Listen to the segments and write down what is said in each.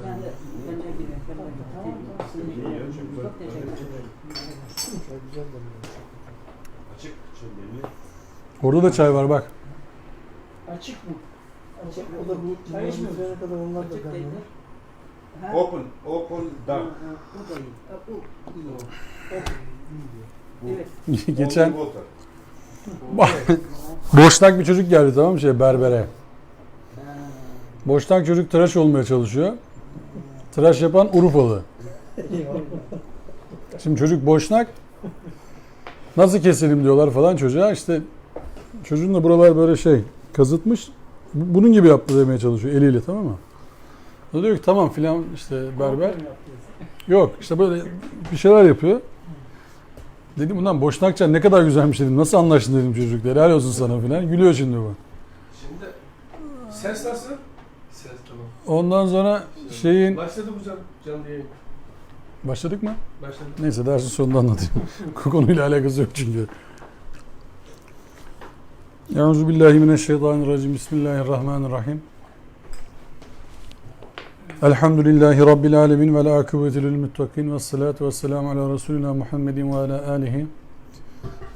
Ben de gidelim. Çok teşekkür ederim. Açık çömleğini. Orada da çay var bak. Açık mı? Açık. O da bu Çay içmiyor. üzerine kadar onlar da Açık bende. değildir. Ha? Open dark. Bu da iyi. Bu iyi. Evet. Geçen Only water. boşnak bir çocuk geldi, tamam mı, berbere. Boşnak çocuk tıraş olmaya çalışıyor. Tıraş yapan Urfalı. Şimdi çocuk boşnak. Nasıl keselim diyorlar falan çocuğa. İşte çocuğun da buralar böyle kazıtmış. Bunun gibi yaptı demeye çalışıyor eliyle, tamam mı? O da diyor ki tamam filan, işte berber. Yok işte böyle bir şeyler yapıyor. Dedim bundan boşnakça ne kadar güzelmiş dedim. Nasıl anlaştın dedim çocuklar. Helal olsun sana filan. Gülüyor şimdi bu. Şimdi ses nasıl? Ses tamam. Ondan sonra Başladı bu canlı yayın. başladık mı? Başladı. Neyse dersin sonunda anlatayım. Konuyla alakası yok çünkü. Euzubillahimineşşeytanirracim. Bismillahirrahmanirrahim. Elhamdülillahi Rabbil alemin ve la akıbeti lil muttakin ve salatu ve selamu ala Resulina Muhammedin ve ala alihi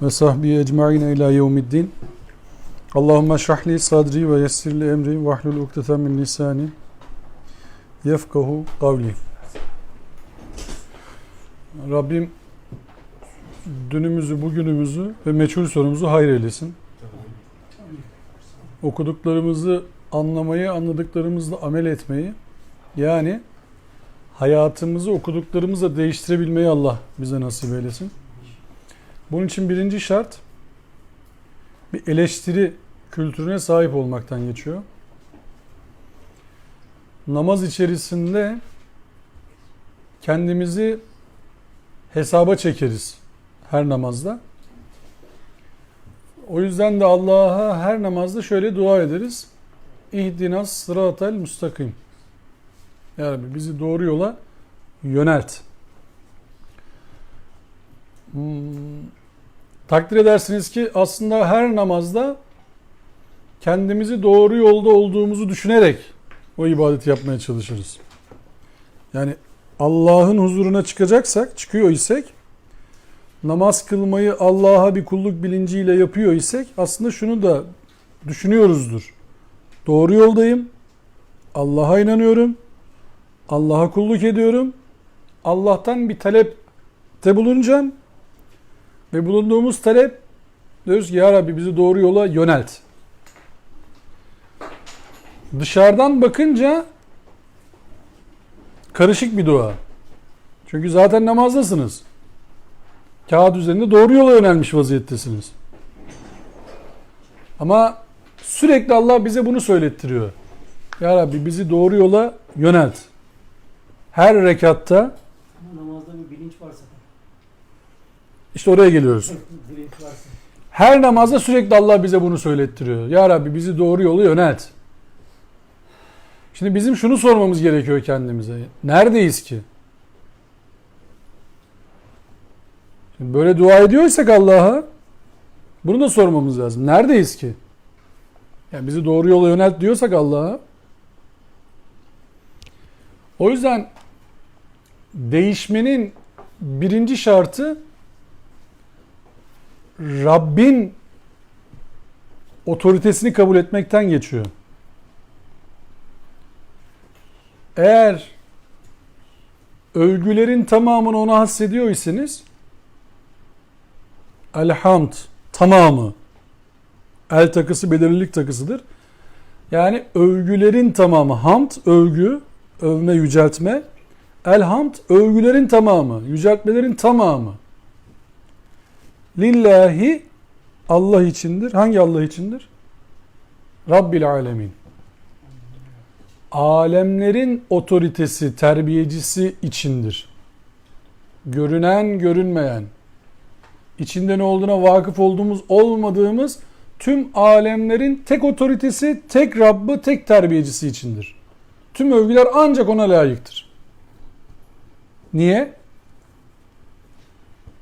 ve sahbihi ecma'in ila yevmiddin. Allahümme şrahli sadri ve yessirli emri ve ahlul ukdeten min lisani yefkahu kavli. Rabbim dünümüzü, bugünümüzü ve meçhul sonumuzu hayır eylesin. Okuduklarımızı anlamayı, anladıklarımızla amel etmeyi, yani hayatımızı okuduklarımızla değiştirebilmeyi Allah bize nasip eylesin. Bunun için birinci şart bir eleştiri kültürüne sahip olmaktan geçiyor. Namaz içerisinde kendimizi hesaba çekeriz her namazda. O yüzden de Allah'a her namazda şöyle dua ederiz. İhdinas sıratel müstakim. Ya Rabbi bizi doğru yola yönelt. Takdir edersiniz ki aslında her namazda kendimizi doğru yolda olduğumuzu düşünerek o ibadeti yapmaya çalışırız. Yani Allah'ın huzuruna çıkıyor isek, namaz kılmayı Allah'a bir kulluk bilinciyle yapıyor isek aslında şunu da düşünüyoruzdur. Doğru yoldayım, Allah'a inanıyorum, Allah'a kulluk ediyorum, Allah'tan bir talepte bulunacağım ve bulunduğumuz talep diyoruz ki ya Rabbi bizi doğru yola yönelt. Dışarıdan bakınca karışık bir dua. Çünkü zaten namazdasınız. Kağıt üzerinde doğru yola yönelmiş vaziyettesiniz. Ama sürekli Allah bize bunu söylettiriyor. Ya Rabbi bizi doğru yola yönelt. Her rekatta Namazda bir bilinç varsa. işte oraya geliyoruz. Bilinç varsa. Her namazda sürekli Allah bize bunu söylettiriyor. Ya Rabbi bizi doğru yola yönelt. Şimdi bizim şunu sormamız gerekiyor kendimize. Neredeyiz ki? Şimdi böyle dua ediyorsak Allah'a bunu da sormamız lazım. Neredeyiz ki? Yani bizi doğru yola yönelt diyorsak Allah'a. O yüzden değişmenin birinci şartı Rabbin otoritesini kabul etmekten geçiyor. Eğer övgülerin tamamını ona hasrediyor iseniz elhamd tamamı, el takısı belirlilik takısıdır. Yani övgülerin tamamı, hamd övgü, övme, yüceltme, elhamd övgülerin tamamı, yüceltmelerin tamamı. Lillahi Allah içindir. Hangi Allah içindir? Rabbil alemin. Alemlerin otoritesi, terbiyecisi içindir. Görünen, görünmeyen, içinde ne olduğuna vakıf olduğumuz, olmadığımız tüm alemlerin tek otoritesi, tek Rabbı, tek terbiyecisi içindir. Tüm övgüler ancak ona layıktır. Niye?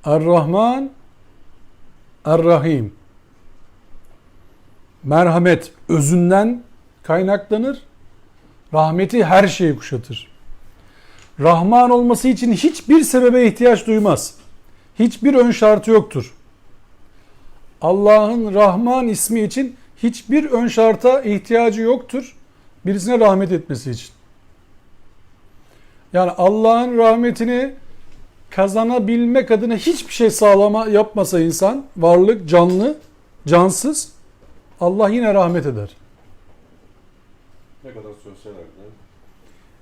Er-Rahman, Er-Rahim. Merhamet özünden kaynaklanır. Rahmeti her şeyi kuşatır. Rahman olması için hiçbir sebebe ihtiyaç duymaz. Hiçbir ön şartı yoktur. Allah'ın Rahman ismi için hiçbir ön şarta ihtiyacı yoktur. Birisine rahmet etmesi için. Yani Allah'ın rahmetini kazanabilmek adına hiçbir şey yapmasa insan, varlık, canlı, cansız, Allah yine rahmet eder. Ne kadar sözseler de.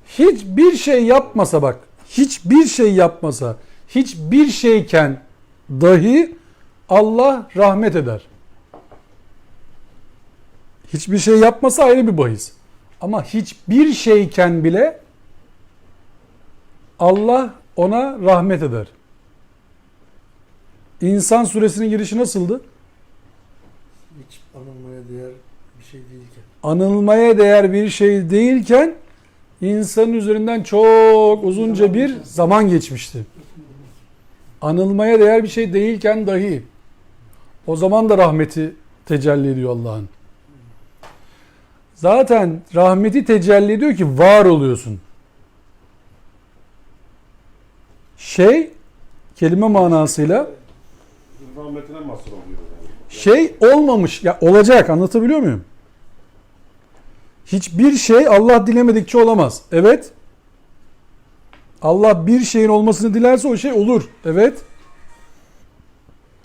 Hiçbir şey yapmasa bak, hiçbir şey yapmasa, hiçbir şeyken dahi Allah rahmet eder. Hiçbir şey yapmasa ayrı bir bahis. Ama hiçbir şeyken bile Allah ona rahmet eder. İnsan suresinin girişi nasıldı? Hiç anılmaya değer bir şey değilken. Anılmaya değer bir şey değilken insanın üzerinden çok uzunca bir zaman geçmişti. Anılmaya değer bir şey değilken dahi o zaman da rahmeti tecelli ediyor Allah'ın. Zaten rahmeti tecelli ediyor ki var oluyorsun. Kelime manasıyla Rahmetine mahsur oluyor. olmamış, ya olacak, anlatabiliyor muyum? Hiçbir şey Allah dilemedikçe olamaz. Evet. Allah bir şeyin olmasını dilerse o şey olur. Evet.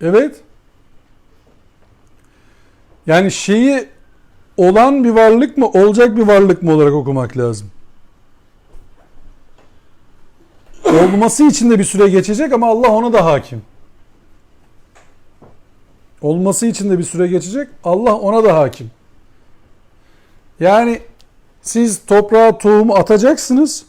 Evet. Yani şeyi olan bir varlık mı, olacak bir varlık mı olarak okumak lazım. Olması için de bir süre geçecek ama Allah ona da hakim. Olması için de bir süre geçecek, Allah ona da hakim. Yani siz toprağa tohumu atacaksınız,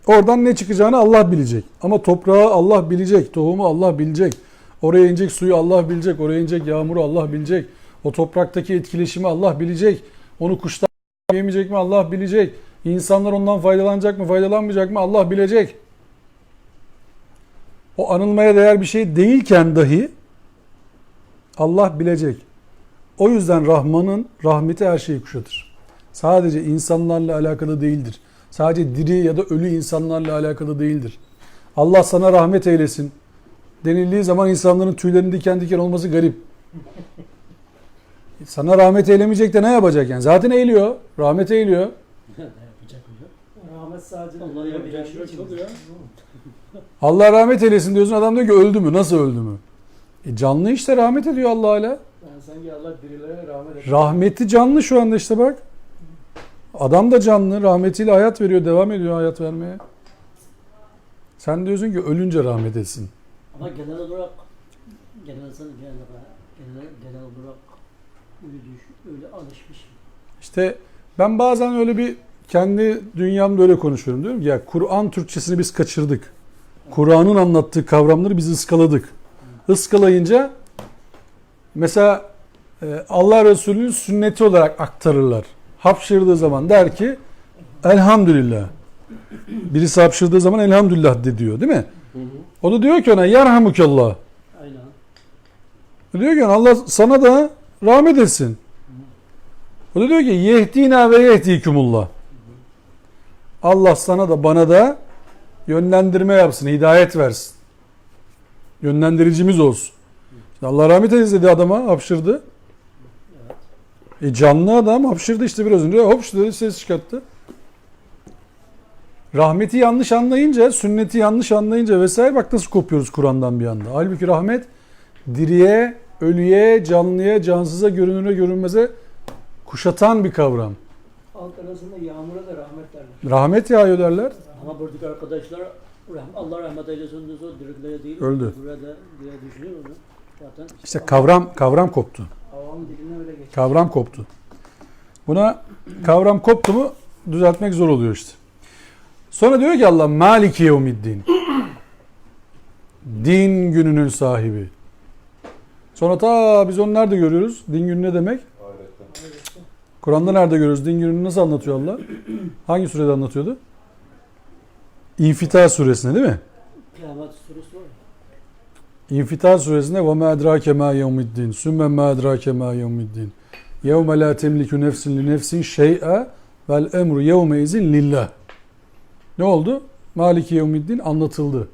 oradan ne çıkacağını Allah bilecek. Ama toprağı Allah bilecek, tohumu Allah bilecek. Oraya inecek suyu Allah bilecek, oraya inecek yağmuru Allah bilecek. O topraktaki etkileşimi Allah bilecek. Onu kuşlar yemeyecek mi Allah bilecek. İnsanlar ondan faydalanacak mı, faydalanmayacak mı Allah bilecek. O anılmaya değer bir şey değilken dahi Allah bilecek. O yüzden Rahman'ın rahmeti her şeyi kuşatır. Sadece insanlarla alakalı değildir. Sadece diri ya da ölü insanlarla alakalı değildir. Allah sana rahmet eylesin denildiği zaman insanların tüylerinin diken diken olması garip. Sana rahmet eylemeyecek de ne yapacak yani? Zaten eğiliyor. Rahmet eğiliyor. Ne yapacak hocam? Rahmet sadece Allah'a yapacak şey için. Allah rahmet eylesin diyorsun. Adam diyor ki öldü mü? Nasıl öldü mü? Canlı işte, rahmet ediyor Allah hala. Yani sanki Allah dirilere rahmet ediyor. Rahmeti canlı şu anda işte bak. Adam da canlı. Rahmetiyle hayat veriyor. Devam ediyor hayat vermeye. Sen diyorsun ki ölünce rahmet etsin. Ama genel olarak genel olarak öyle alışmış. İşte ben bazen öyle bir kendi dünyamda öyle konuşuyorum. Diyorum ki ya Kur'an Türkçesini biz kaçırdık. Kur'an'ın anlattığı kavramları biz ıskaladık. Iskalayınca mesela Allah Resulü'nün sünneti olarak aktarırlar. Hapşırdığı zaman der ki elhamdülillah. Birisi hapşırdığı zaman elhamdülillah de diyor değil mi? O da diyor ki ona yerhamukallah. Aynen. O diyor ki Allah sana da rahmet etsin. O da diyor ki yehdina ve yehdikumullah. Allah sana da bana da yönlendirme yapsın, hidayet versin. Yönlendiricimiz olsun. İşte Allah rahmet eylesin dedi adama, hapşırdı. Canlı adam hapşırdı işte biraz önce. Hopş dedi, ses çıkarttı. Rahmeti yanlış anlayınca, sünneti yanlış anlayınca vesaire bak nasıl kopuyoruz Kur'an'dan bir anda. Halbuki rahmet diriye, ölüye, canlıya, cansıza, görünüre, görünmeze kuşatan bir kavram. Halk arasında yağmura da rahmet derler. Rahmet yağıyor derler. Ama buradaki arkadaşlar Allah rahmet eylesin diyorsa diriklere değil. Öldü. Burada diye düşünüyor onu. Zaten İşte kavram koptu. avam diline öyle geçiyor. Kavram koptu. Buna kavram koptu mu düzeltmek zor oluyor işte. Sonra diyor ki Allah Maliki yevmiddin. Din gününün sahibi. Sonra ta biz onu nerede görüyoruz? Din günü ne demek? Kur'an'da nerede görüyoruz? Din gününü nasıl anlatıyor Allah? Hangi surede anlatıyordu? İnfitar suresinde değil mi? Kıyamet suresi var. İnfitar suresinde وَمَا اَدْرَاكَ مَا يَوْمِ الدِّينِ سُمَّ مَا اَدْرَاكَ مَا يَوْمِ الدِّينِ يَوْمَ لَا تَمْلِكُ نَفْسٍ لِنَفْسٍ شَيْئًا وَالْاَمْرُ يَوْمَ اِذٍ لِلّٰهِ. Ne oldu? Maliki Yevmiddin anlatıldı.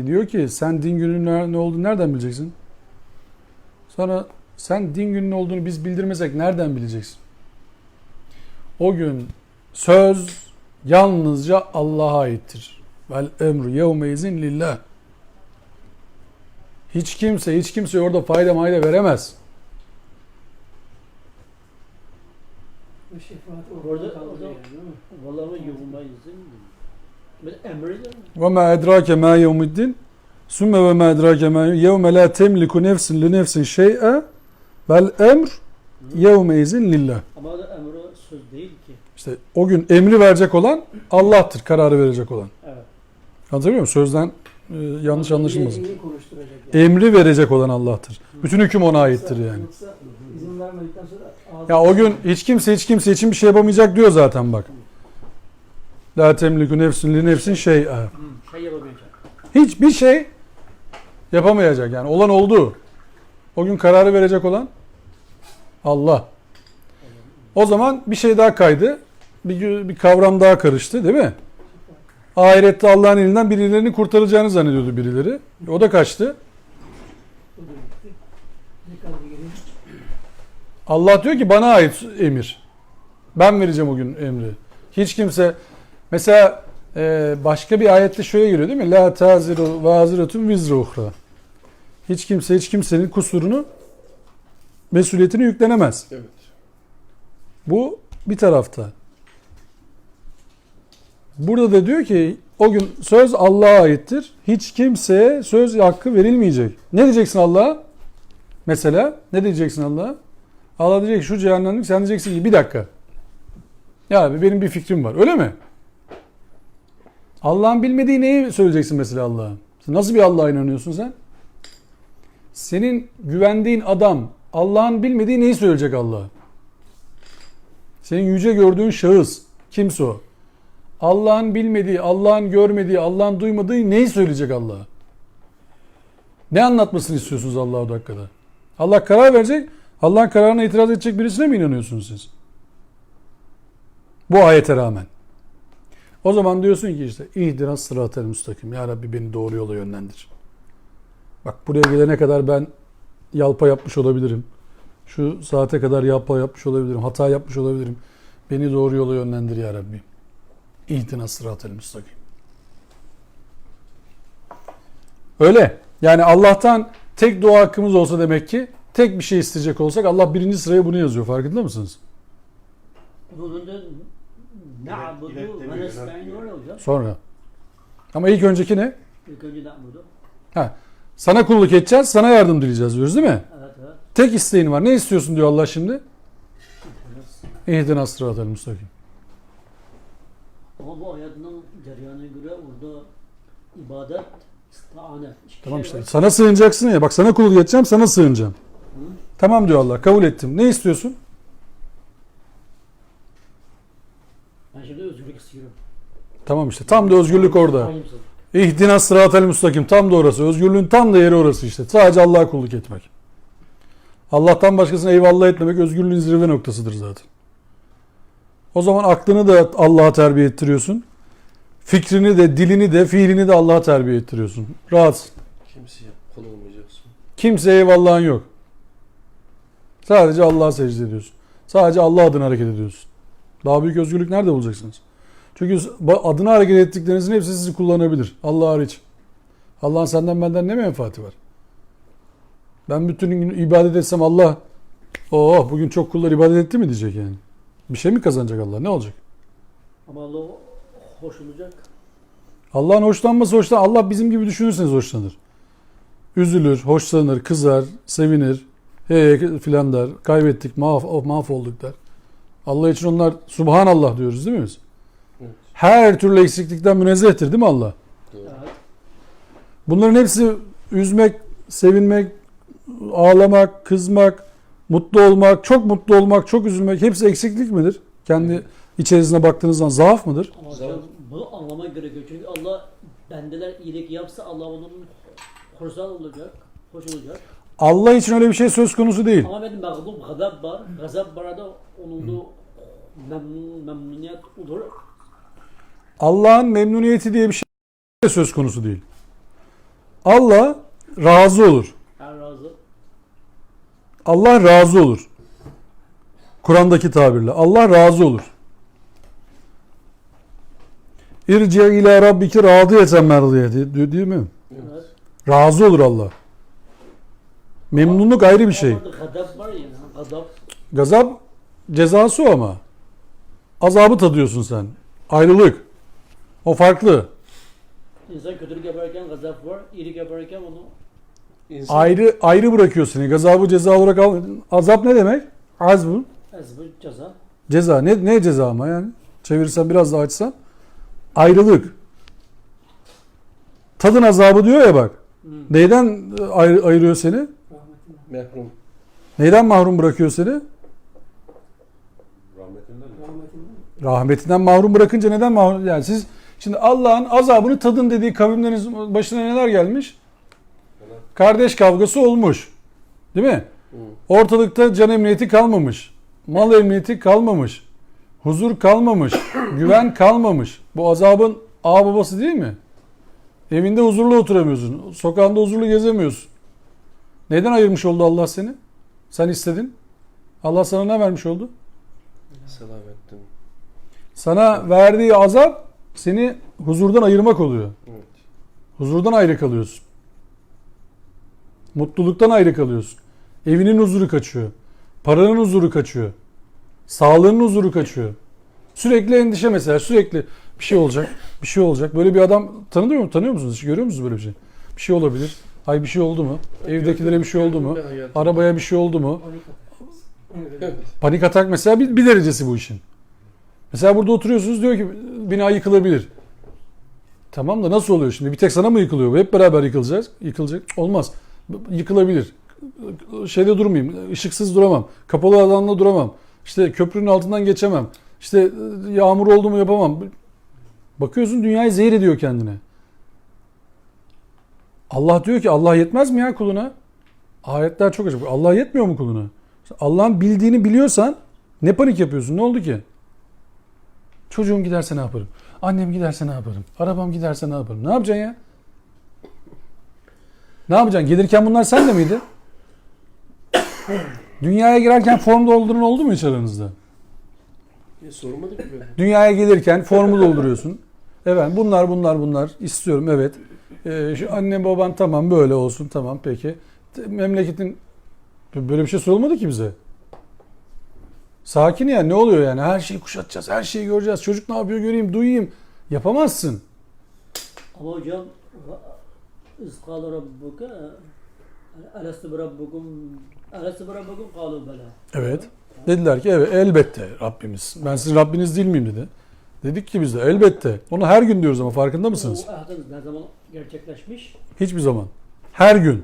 Diyor ki sen din gününün ne olduğunu nereden bileceksin? Sonra sen din gününün olduğunu biz bildirmesek nereden bileceksin? O gün söz yalnızca Allah'a aittir. Vel emru yevmeizin lillah. Hiç kimse orada fayda mayda veremez. Bu şefaat Orada orada kaldı yani, değil mi? vallahi yuvuma izin. Ben emri de Ve ma edrake ma yevmiddin. Sümme ve ma edrake ma yevme la temliku nefsin li nefsin şey'e vel emr yevmeizin lillah. ama da emri söz değil ki. İşte o gün emri verecek olan Allah'tır, kararı verecek olan. Evet. Anlatabiliyor muyum? Sözden yanlış anlaşılmasın. Dilediğini konuşturacak yani. Emri verecek olan Allah'tır. Bütün hüküm ona aittir yani. Yoksa izin vermedikten sonra Ya o gün hiç kimse için bir şey yapamayacak diyor zaten bak. La temliku nefsin li nefsin şey'e. Şey yapamayacak. Hiçbir şey yapamayacak yani. Olan oldu. O gün kararı verecek olan Allah. O zaman bir şey daha kaydı. Bir kavram daha karıştı değil mi? Ahirette Allah'ın elinden birilerini kurtaracağını zannediyordu birileri. O da kaçtı. o da gitti. Ne kaldı geriye? Allah diyor ki bana ait emir. Ben vereceğim o gün emri. Hiç kimse mesela başka bir ayette şöyle geliyor değil mi? La taziru vaziratun vizru uhra. Hiç kimsenin kusurunu mesuliyetini yüklenemez. Evet. Bu bir tarafta. Burada da diyor ki o gün söz Allah'a aittir. Hiç kimseye söz hakkı verilmeyecek. Ne diyeceksin Allah'a? Mesela ne diyeceksin Allah'a? Allah diyecek şu cehennemlik, sen diyeceksin ki bir dakika. Ya benim bir fikrim var. Öyle mi? Allah'ın bilmediği neyi söyleyeceksin mesela Allah'a? Nasıl bir Allah'a inanıyorsun sen? Senin güvendiğin adam Allah'ın bilmediği neyi söyleyecek Allah'a? Senin yüce gördüğün şahıs kimse o? Allah'ın bilmediği, Allah'ın görmediği, Allah'ın duymadığı neyi söyleyecek Allah'a? Ne anlatmasını istiyorsunuz Allah'a o dakikada? Allah karar verecek. Allah'ın kararına itiraz edecek birisine mi inanıyorsunuz siz? Bu ayete rağmen. O zaman diyorsun ki işte ihdinas sıratel müstakim. Ya Rabbi beni doğru yola yönlendir. Bak buraya gelene kadar ben yalpa yapmış olabilirim. Şu saate kadar yalpa yapmış olabilirim. Hata yapmış olabilirim. Beni doğru yola yönlendir ya Rabbi. İhdinas sıratel müstakim. Öyle. Yani Allah'tan tek dua hakkımız olsa demek ki tek bir şey isteyecek olsak Allah birinci sıraya bunu yazıyor. Farkında mısınız? Bunun da na'budu ve nesta'in var hocam. Sonra. Ama ilk önceki ne? İlk önce na'budu. Sana kulluk edeceğiz, sana yardım dileyeceğiz diyoruz değil mi? Evet evet. Tek isteğin var. Ne istiyorsun diyor Allah şimdi? İhdinas sıratel müstakim. Ama bu ayetinin cereyanına göre orada ibadet, istihane. Tamam işte. Sana sığınacaksın ya. Bak sana kulluk edeceğim, sana sığınacağım. Tamam diyor Allah. Kabul ettim. Ne istiyorsun? Ben şimdi özgürlük istiyorum. Tamam işte. Tam da özgürlük orada. Aynısı. İhdinas sıratel müstakim. Tam da orası. Özgürlüğün tam da yeri orası işte. Sadece Allah'a kulluk etmek. Allah'tan başkasına eyvallah etmemek özgürlüğün zirve noktasıdır zaten. O zaman aklını da Allah'a terbiye ettiriyorsun. Fikrini de, dilini de, fiilini de Allah'a terbiye ettiriyorsun. Rahatsın. Kimseye kul olmayacaksın. Kimseye eyvallahın yok. Sadece Allah'a secde ediyorsun. Sadece Allah adına hareket ediyorsun. Daha büyük özgürlük nerede bulacaksınız? Çünkü adına hareket ettiklerinizin hepsi sizi kullanabilir. Allah hariç. Allah'ın senden benden ne menfaati var? Ben bütün gün ibadet etsem Allah bugün çok kullar ibadet etti mi diyecek yani. Bir şey mi kazanacak Allah? Ne olacak? Ama Allah hoş olacak. Allah'ın hoşlanması Allah bizim gibi düşünürseniz hoşlanır. Üzülür, hoşlanır, kızar, sevinir. Filan der. Kaybettik, mahvolduk der. Allah için onlar Subhanallah diyoruz değil mi biz? Evet. Her türlü eksiklikten münezzehtir değil mi Allah? Doğru. Evet. Bunların hepsi üzmek, sevinmek, ağlamak, kızmak, mutlu olmak, çok mutlu olmak, çok üzülmek hepsi eksiklik midir? Kendi içerisine baktığınız zaman zaaf mıdır? Ama hocam bunu anlamak gerekiyor. Çünkü Allah bendeler iyilik yapsa Allah onun hoşsal olacak, hoş olacak. Allah için öyle bir şey söz konusu değil. Ama benim mağlup, gazap var. Gazap var da onun da memnuniyet olur. Allah'ın memnuniyeti diye bir şey söz konusu değil. Allah razı olur. Ben razı. Allah razı olur. Kur'an'daki tabirle. Allah razı olur. İrci ila rabbiki radiyeten merdiyeti diyor değil mi? Evet. Razı olur Allah. Memnunluk ayrı bir şey. Ama gadab var ya. Gadab. Gazap cezası o ama. Azabı tadıyorsun sen. Ayrılık. O farklı. İnsan kötülük yaparken gazap var. İyilik yaparken onu İnsan Ayrı bırakıyor seni. Gazabı ceza olarak al. Azap ne demek? Azbun. ezbir ceza. Ceza. Ne ceza ama yani? Çevirirsen biraz daha açsan. Ayrılık. Tadın azabı diyor ya bak. Neyden ayırıyor seni? Rahmetinden. mehrum. Neyden mahrum bırakıyor seni? Rahmetinden mi? Rahmetinden. Rahmetinden mahrum bırakınca neden mahrum? Yani siz şimdi Allah'ın azabını tadın dediği kavimlerin başına neler gelmiş? Kardeş kavgası olmuş. Değil mi? Ortalıkta can emniyeti kalmamış. Mal emniyeti kalmamış. Huzur kalmamış. Güven kalmamış. Bu azabın ağ babası değil mi? Evinde huzurlu oturamıyorsun. Sokağında huzurlu gezemiyorsun. Neden ayırmış oldu Allah seni? Sen istedin. Allah sana ne vermiş oldu? Selamettin. Sana verdiği azap seni huzurdan ayırmak oluyor. Evet. Huzurdan ayrı kalıyorsun. Mutluluktan ayrı kalıyorsun. Evinin huzuru kaçıyor. Paranın huzuru kaçıyor. Sağlığının huzuru kaçıyor. Sürekli endişe mesela. Sürekli bir şey olacak. Bir şey olacak. Böyle bir adam tanıyor musunuz? Hiç görüyor musunuz böyle bir şey? Bir şey olabilir. Ay bir şey oldu mu? Evdekilere bir şey oldu mu? Arabaya bir şey oldu mu? Panik atak. Evet. Panik atak mesela bir derecesi bu işin. Mesela burada oturuyorsunuz diyor ki bina yıkılabilir. Tamam da nasıl oluyor şimdi? Bir tek sana mı yıkılıyor? Hep beraber yıkılacağız. Yıkılacak. Olmaz. Yıkılabilir. Şeyde durmayayım. Işıksız duramam. Kapalı alanda duramam. İşte köprünün altından geçemem. İşte yağmur oldu mu yapamam. Bakıyorsun dünyayı zehir ediyor kendine. Allah diyor ki Allah yetmez mi ya kuluna? Ayetler çok acayip. Allah yetmiyor mu kuluna? Allah'ın bildiğini biliyorsan ne panik yapıyorsun? Ne oldu ki? Çocuğum giderse ne yaparım? Annem giderse ne yaparım? Arabam giderse ne yaparım? Ne yapacaksın ya? Ne yapacaksın? Gelirken bunlar sende miydi? Dünyaya girerken form dolduran oldu mu hiç aranızda? Sormadık ki ben. Dünyaya gelirken formu dolduruyorsun. Evet bunlar istiyorum evet. Şu annem baban tamam böyle olsun tamam peki. Memleketin böyle bir şey sorulmadı ki bize. Sakin ya ne oluyor yani her şeyi kuşatacağız her şeyi göreceğiz. Çocuk ne yapıyor göreyim duyayım. Yapamazsın. Ama hocam İzkâle rabbuke Elestu rabbukum kâlu bela. Evet. Dediler ki evet elbette Rabbimiz. Ben sizin Rabbiniz değil miyim dedi. Dedik ki biz de elbette. Onu her gün diyoruz ama farkında mısınız? Bu ahdiniz ne zaman gerçekleşmiş? Hiçbir zaman. Her gün.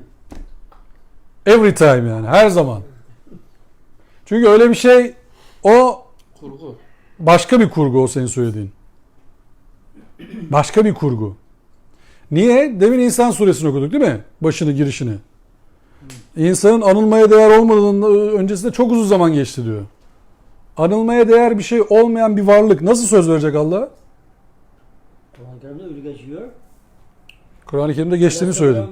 Every time yani her zaman. Çünkü öyle bir şey o Kurgu. başka bir kurgu o senin söylediğin. Başka bir kurgu. Niye? Demin İnsan suresini okuduk değil mi? Başını girişini. İnsanın anılmaya değer olmadığının öncesinde çok uzun zaman geçti diyor. Anılmaya değer bir şey olmayan bir varlık nasıl söz verecek Allah? Kur'an-ı Kerim'de öyle geçiyor. Kur'an-ı Kerim'de geçtiğini söyledin.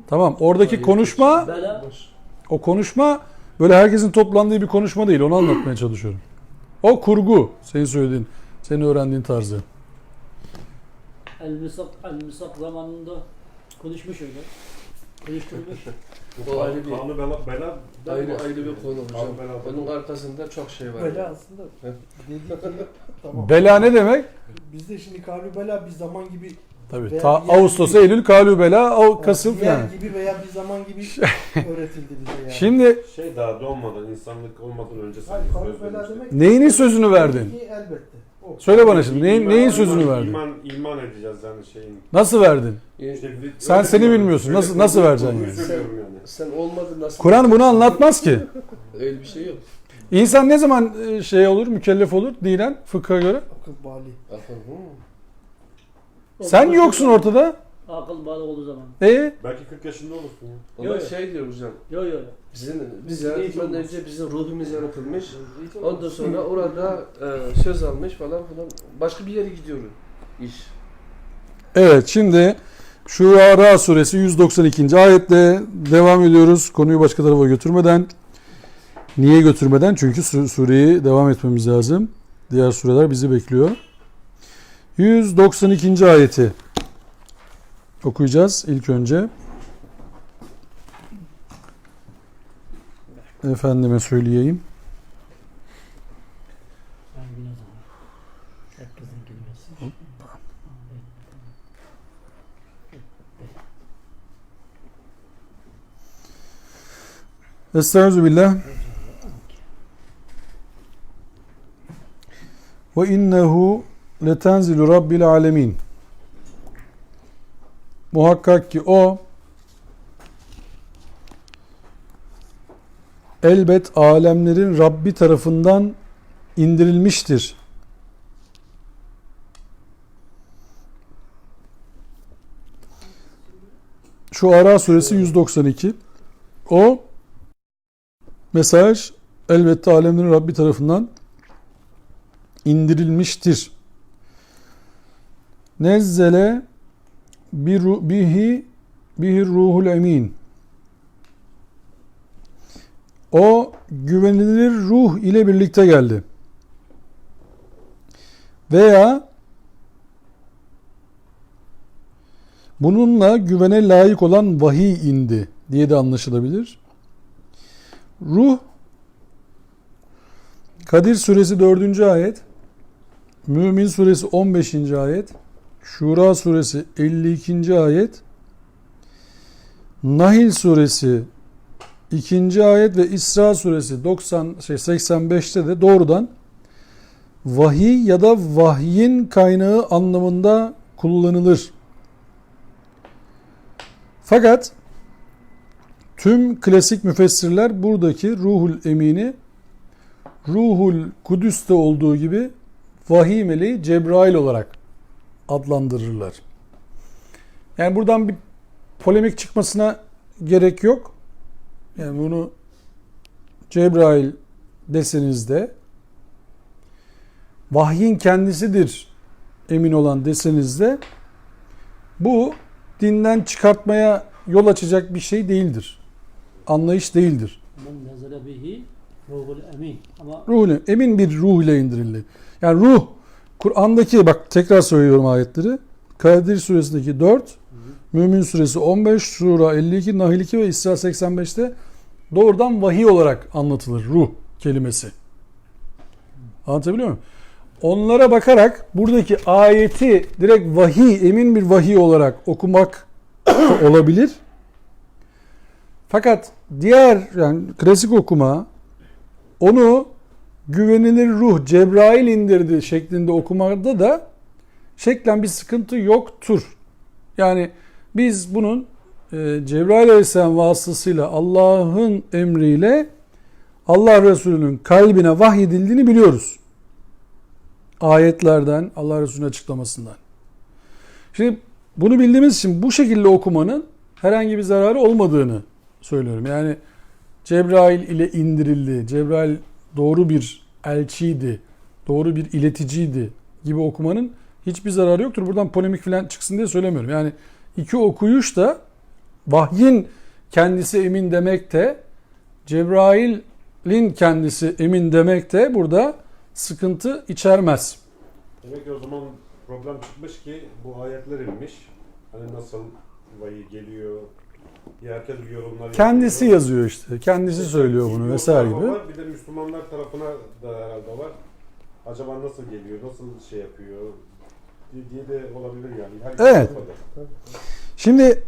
Tamam oradaki konuşma Bela. o konuşma böyle herkesin toplandığı bir konuşma değil. Onu anlatmaya çalışıyorum. O kurgu. Senin söylediğin, senin öğrendiğin tarzı. El-Misak zamanında konuşmuş öyle. Konuşturmuş. O ayrı bir, Kanı bela ayrı bir konu hocam. Kanı bela. Onun arkasında çok şey var. Bela aslında dedik ki tamam. Bela ne demek? Bizde şimdi kalbi bela bir zaman gibi Tabii. Veya Ta diğer Ağustos, gibi- Eylül, Kalü Bela, o Kasım diğer yani. gibi veya bir zaman gibi öğretildi bize yani. Şimdi Şey daha doğmadan, insanlık olmadan önce Hayır, sanki kalbi söz bela vermişti. demek neyinin sözünü verdin? ki elbette. O. Söyle bana şimdi neyin sözünü verdin? İman edeceğiz yani şeyin. Nasıl verdin? İşte Sen öyle seni diyorum. bilmiyorsun. Öyle Nasıl kurgu- vereceksin kurguyu yani? söylüyorum yani. Sen olmadın nasıl? Kur'an bunu anlatmaz ki. Öyle bir şey yok. İnsan ne zaman şey olur, mükellef olur dinen fıkha göre? Akıl bali. Bakın. Sen yoksun ortada. Akıl bağlı olduğu zaman. Belki 40 yaşında olursun ya. Ona Yok. şey diyor hocam. Yok. Biz yaratmadan önce bizim ruhumuz yaratılmış. Ondan sonra orada söz almış falan. Başka bir yere gidiyoruz. İş. Evet, şimdi Şuara suresi 192. ayetle devam ediyoruz. Konuyu başka tarafa götürmeden. Niye götürmeden? Çünkü sureyi devam etmemiz lazım. Diğer sureler bizi bekliyor. 192. ayeti okuyacağız ilk önce. Efendime söyleyeyim. Ben biraz ama. Herkesin kelimesi. Estağfirullah. Ve innehu letenzilu rabbil alemin. Muhakkak ki o elbet alemlerin Rabbi tarafından indirilmiştir. Şuara suresi 192. O mesaj elbette alemlerin Rabbi tarafından indirilmiştir. Nezzele bihi ruhul emin. O güvenilir ruh ile birlikte geldi. Veya bununla güvene layık olan vahiy indi diye de anlaşılabilir. Ruh, Kadir suresi 4. ayet, Mümin suresi 15. ayet, Şura suresi 52. ayet, Nahil suresi 2. ayet ve İsra suresi 85'te de doğrudan vahiy ya da vahyin kaynağı anlamında kullanılır. Fakat tüm klasik müfessirler buradaki ruhul emini ruhul kudüs'te olduğu gibi vahiy meleği Cebrail olarak adlandırırlar. Yani buradan bir polemik çıkmasına gerek yok. Yani bunu Cebrail deseniz de vahyin kendisidir emin olan deseniz de bu dinden çıkartmaya yol açacak bir şey değildir. Anlayış değildir. Men nezele bihi ruhul emin. Ama Ruhul emin bir ruh ile indirildi. Yani ruh Kur'an'daki, bak tekrar söylüyorum ayetleri. Kadir suresindeki 4, Mümin suresi 15, Şura 52, Nahil 2 ve İsra 85'te doğrudan vahiy olarak anlatılır ruh kelimesi. Anlatabiliyor muyum? Onlara bakarak buradaki ayeti direkt vahiy, emin bir vahiy olarak okumak olabilir. Fakat diğer, yani klasik okuma onu güvenilir ruh Cebrail indirdi şeklinde okumada da şeklen bir sıkıntı yoktur. Yani biz bunun Cebrail Aleyhisselam vasıtasıyla Allah'ın emriyle Allah Resulü'nün kalbine vahyedildiğini biliyoruz. Ayetlerden, Allah Resulü'nün açıklamasından. Şimdi bunu bildiğimiz için bu şekilde okumanın herhangi bir zararı olmadığını söylüyorum. Yani Cebrail ile indirildi, Cebrail doğru bir elçiydi, doğru bir ileticiydi gibi okumanın hiçbir zararı yoktur. Buradan polemik falan çıksın diye söylemiyorum. Yani iki okuyuş da vahyin kendisi emin demek de Cebrail'in kendisi emin demek de burada sıkıntı içermez. Demek ki o zaman problem çıkmış ki bu ayetler inmiş. Hani nasıl vahiy geliyor, herkes bir yorumlar Kendisi yapıyor. yazıyor işte. Kendisi söylüyor bunu Bir vesaire yorum gibi. var, bir de Müslümanlar tarafına da herhalde var. Acaba nasıl geliyor, nasıl şey yapıyor diye de olabilir yani. Herkes Evet. yapmadı. Şimdi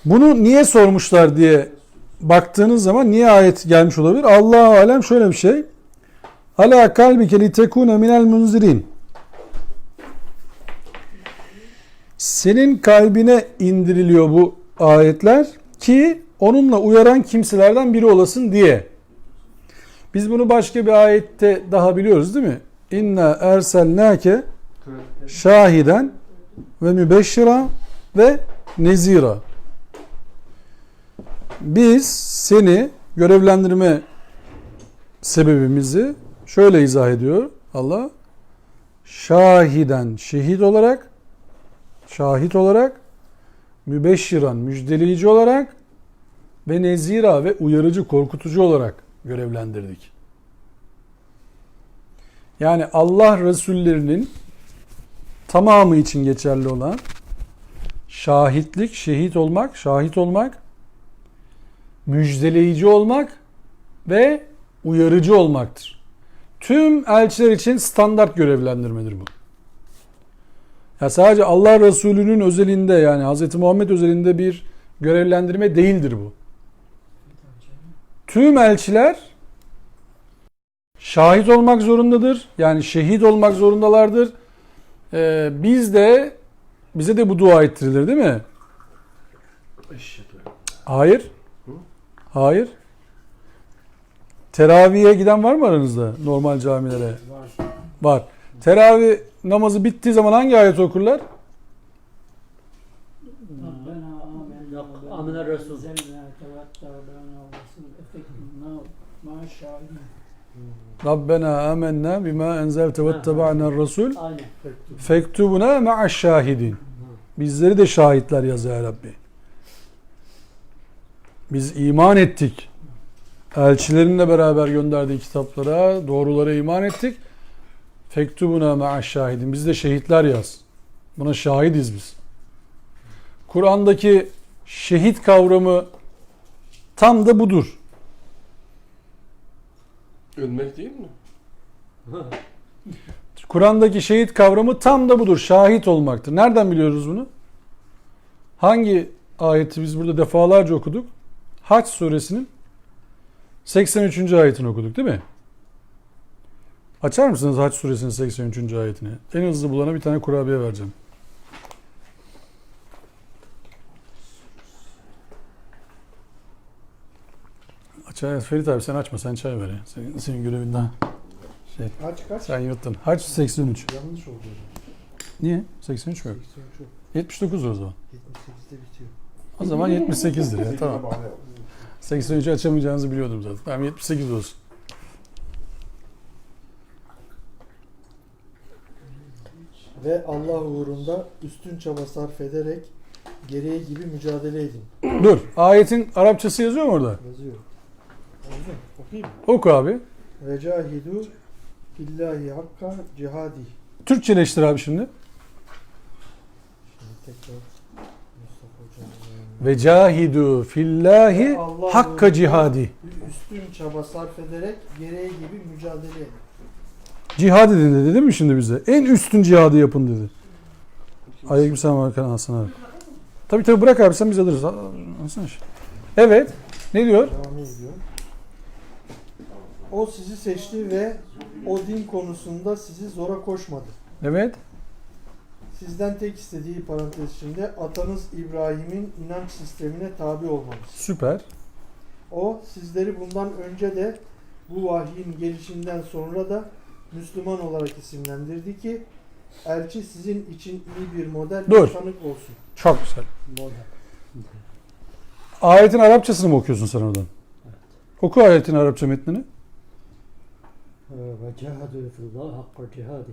bunu niye sormuşlar diye baktığınız zaman niye ayet gelmiş olabilir? Allahu alem şöyle bir şey. Ala kalbike li tekune minel munzirin. Senin kalbine indiriliyor bu ayetler ki onunla uyaran kimselerden biri olasın diye. Biz bunu başka bir ayette daha biliyoruz değil mi? İnna erselnake şahiden ve mübeşşira ve nezira. Biz seni görevlendirme sebebimizi şöyle izah ediyor Allah. şahiden şehit olarak, şahit olarak, mübeşşiran müjdeleyici olarak ve nezira ve uyarıcı, korkutucu olarak görevlendirdik. Yani Allah Resullerinin tamamı için geçerli olan şahitlik, şehit olmak, şahit olmak, müjdeleyici olmak ve uyarıcı olmaktır. Tüm elçiler için standart görevlendirmedir bu. Ya sadece Allah Resulü'nün özelinde, yani Hz. Muhammed özelinde bir görevlendirme değildir bu. Tüm elçiler şahit olmak zorundadır. Yani şehit olmak zorundalardır. Bize de bu dua ettirilir değil mi? Hayır. Hayır. Teraviye giden var mı aranızda? Normal camilere. Var. Teravih namazı bittiği zaman hangi ayet okurlar? Amin Resul. Rabbena amennâ bimâ enzelte vetteba'nel Resul Aynen. fektubuna ma'aş şahidin. Bizleri de şahitler yaz ya Rabbi. Biz iman ettik. Elçilerinle beraber gönderdiği kitaplara, doğrulara iman ettik. Fektubuna ma'aş şahidin. Biz de şehitler yaz. Buna şahidiz biz. Kur'an'daki şehit kavramı tam da budur. Ölmek değil mi? Kur'an'daki şehit kavramı tam da budur. Şahit olmaktır. Nereden biliyoruz bunu? Hangi ayeti biz burada defalarca okuduk? Hac suresinin 83. ayetini okuduk değil mi? Açar mısınız Hac suresinin 83. ayetini? En hızlı bulana bir tane kurabiye vereceğim. Açar, Ferit abi sen açma, sen çay ver ya. Senin görevin daha. Kaç? Sen yuttun. Hac 83. Yanlış oldu. Niye? 83 mü? 83 yok. 79 o zaman. 78'de bitiyor. O zaman 78'dir ya. 8'e Tamam. bağlayalım. 83'ü açamayacağınızı biliyordum zaten. Tamam 78 olsun. Ve Allah uğrunda üstün çaba sarf ederek gereği gibi mücadele edin. Dur. Ayetin Arapçası yazıyor mu orada? Yazıyor. Oldu. Okuyayım mı? Oku abi. Ve cahidu fillahi hakka cihadi. Türkçeleştir abi şimdi. Şimdi tekrar Mustafa Hocam. Ve cahidu fillahi Allah hakka uğrunda cihadi. üstün çaba sarf ederek gereği gibi mücadele edin. Cihad edin dedi değil mi şimdi bize? En üstün cihadı yapın dedi. Aleykümselam Hakan Hasan abi. Tabii bırak abi sen biz alırız. Alsana şu. Evet. Ne diyor? Devam ediyor. O sizi seçti ve o din konusunda sizi zora koşmadı. Evet. Sizden tek istediği parantez içinde atanız İbrahim'in inanç sistemine tabi olmanız. Süper. O sizleri bundan önce de bu vahyin gelişinden sonra da Müslüman olarak isimlendirdi ki elçi sizin için iyi bir model Dur. ve tanık olsun. Çok güzel. Ayetin Arapçasını mı okuyorsun sen oradan? Evet. Oku ayetin Arapça metnini. Ve cahadu fillahi hakka cihadi.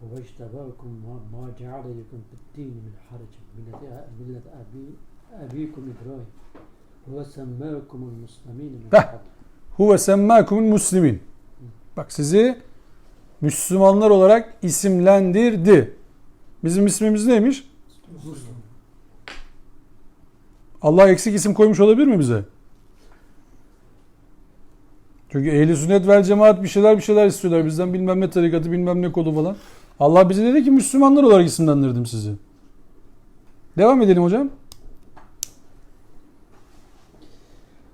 Ve ectebakum ma ceale lekum fid-din min harcin millet abikum İbrahim. Ve semmâkumul muslimîn min qabl. Huve semmâkumul muslimin. Bak sizi Müslümanlar olarak isimlendirdi. Bizim ismimiz neymiş? Allah eksik isim koymuş olabilir mi bize? Çünkü ehli sünnet vel cemaat bir şeyler istiyorlar bizden, bilmem ne tarikatı, bilmem ne kodu falan. Allah bize dedi ki Müslümanlar olarak isimlendirdim sizi. Devam edelim hocam.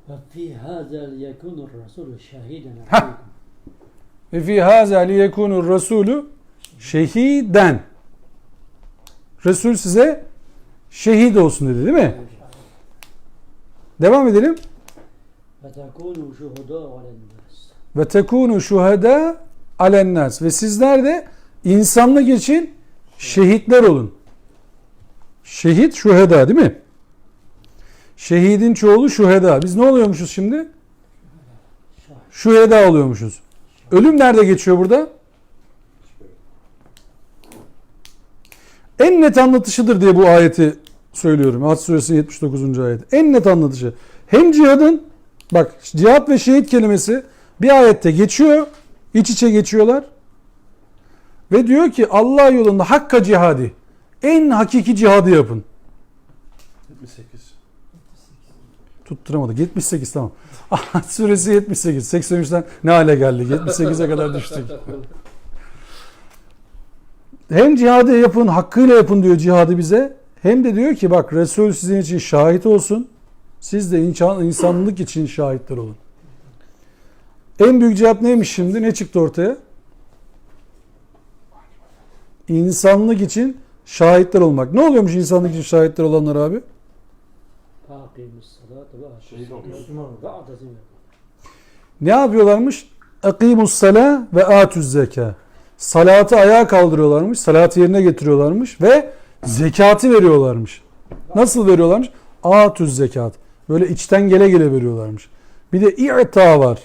Ve fî hâzâ liyekûnur rasûlü şehîden Hah. aleykum. Ve fî hâzâ liyekunur rasûlü şehiden. Resul size şehit olsun dedi değil mi? Devam edelim. Ve tekûnû şuhudâ alennâs. Ve tekunu şuhada alennas. Ve sizler de insanlık için şehitler olun. Şehit şuhada değil mi? Şehidin çoğulu şuhada. Biz ne oluyormuşuz şimdi? Şuhada oluyormuşuz. Ölüm nerede geçiyor burada? En net anlatışıdır diye bu ayeti söylüyorum. Hac suresi 79. ayet. En net anlatışı. Hem cihadın, bak cihat ve şehit kelimesi bir ayette geçiyor. İç içe geçiyorlar. Ve diyor ki Allah yolunda hakka cihadi. En hakiki cihadı yapın. 78. Tutturamadık. 78 tamam. Hac suresi 78. 83'ten ne hale geldik? 78'e kadar düştük. Hem cihadı yapın, hakkıyla yapın diyor cihadı bize. Hem de diyor ki bak Resul sizin için şahit olsun. Siz de insanlık için şahitler olun. En büyük cihat neymiş şimdi? Ne çıktı ortaya? İnsanlık için şahitler olmak. Ne oluyormuş insanlık için şahitler olanlar abi? Şehit oluyor. Müslüman. Ne yapıyorlarmış? Akimus sala ve atuz zeka. Salatı ayağa kaldırıyorlarmış, salatı yerine getiriyorlarmış ve zekatı veriyorlarmış. Nasıl veriyorlarmış? Atuz zekat. Böyle içten gele gele veriyorlarmış. Bir de i'ta var.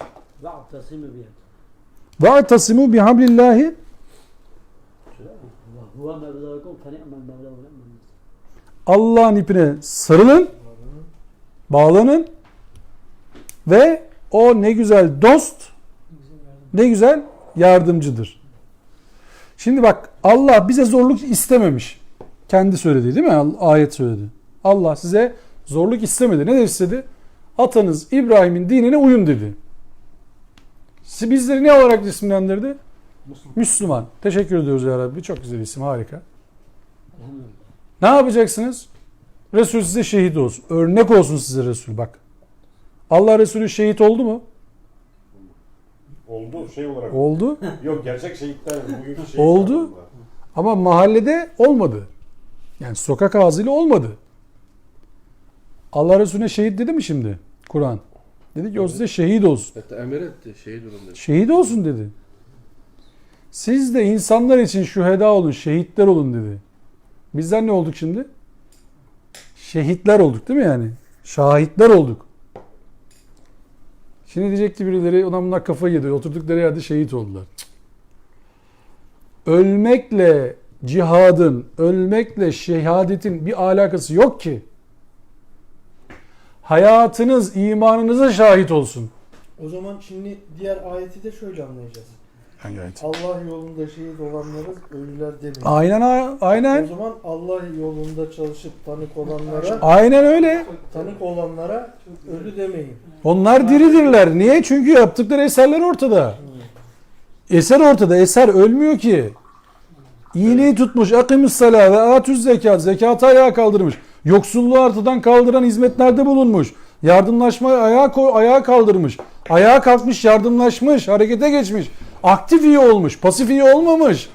Ve atasimu bihablillahi. Allah'ın ipine sarılın, bağlanın ve o ne güzel dost, ne güzel yardımcıdır. Şimdi bak Allah bize zorluk istememiş. Kendi söyledi değil mi? Ayet söyledi. Allah size zorluk istemedi. Ne istedi? Atanız İbrahim'in dinine uyun dedi. Bizleri ne olarak isimlendirdi? Müslüman. Teşekkür ediyoruz ya Rabbi. Çok güzel isim. Harika. Ne yapacaksınız? Resul size şehit olsun. Örnek olsun size Resul. Bak. Allah Resulü şehit oldu mu? Oldu şey olarak. Oldu. Yok gerçek şehitler bugünkü şehit. Oldu. anlamında. Ama mahallede olmadı. Yani sokak ağzıyla olmadı. Allah Resulüne şehit dedi mi şimdi? Kur'an. Dedi ki o size şehit olsun. Hatta emir etti. Şehit olun dedi. Şehit olsun dedi. Siz de insanlar için şüheda olun, şehitler olun dedi. Bizler ne olduk şimdi? Şehitler olduk değil mi yani? Şahitler olduk. Şimdi diyecek ki birileri ona bunlar kafayı yedi. Oturdukları yerde şehit oldular. Cık. Ölmekle cihadın, ölmekle şehadetin bir alakası yok ki. Hayatınız imanınıza şahit olsun. O zaman şimdi diğer ayeti de şöyle anlayacağız. Hangi ayet? Allah yolunda şehit olanlara ölüler demeyin. Aynen O aynen. zaman Allah yolunda çalışıp tanık olanlara Aynen öyle. tanık olanlara ölü demeyin. Onlar diridirler. Niye? Çünkü yaptıkları eserler ortada. Eser ortada. Eser ölmüyor ki. İyiliği tutmuş. Akimus sala ve atuz zekat. Zekatı ayağa kaldırmış. Yoksulluğu ortadan kaldıran hizmetlerde bulunmuş. Yardımlaşmayı ayağa kaldırmış. Ayağa kalkmış, yardımlaşmış, harekete geçmiş. Aktif üye olmuş, pasif üye olmamış.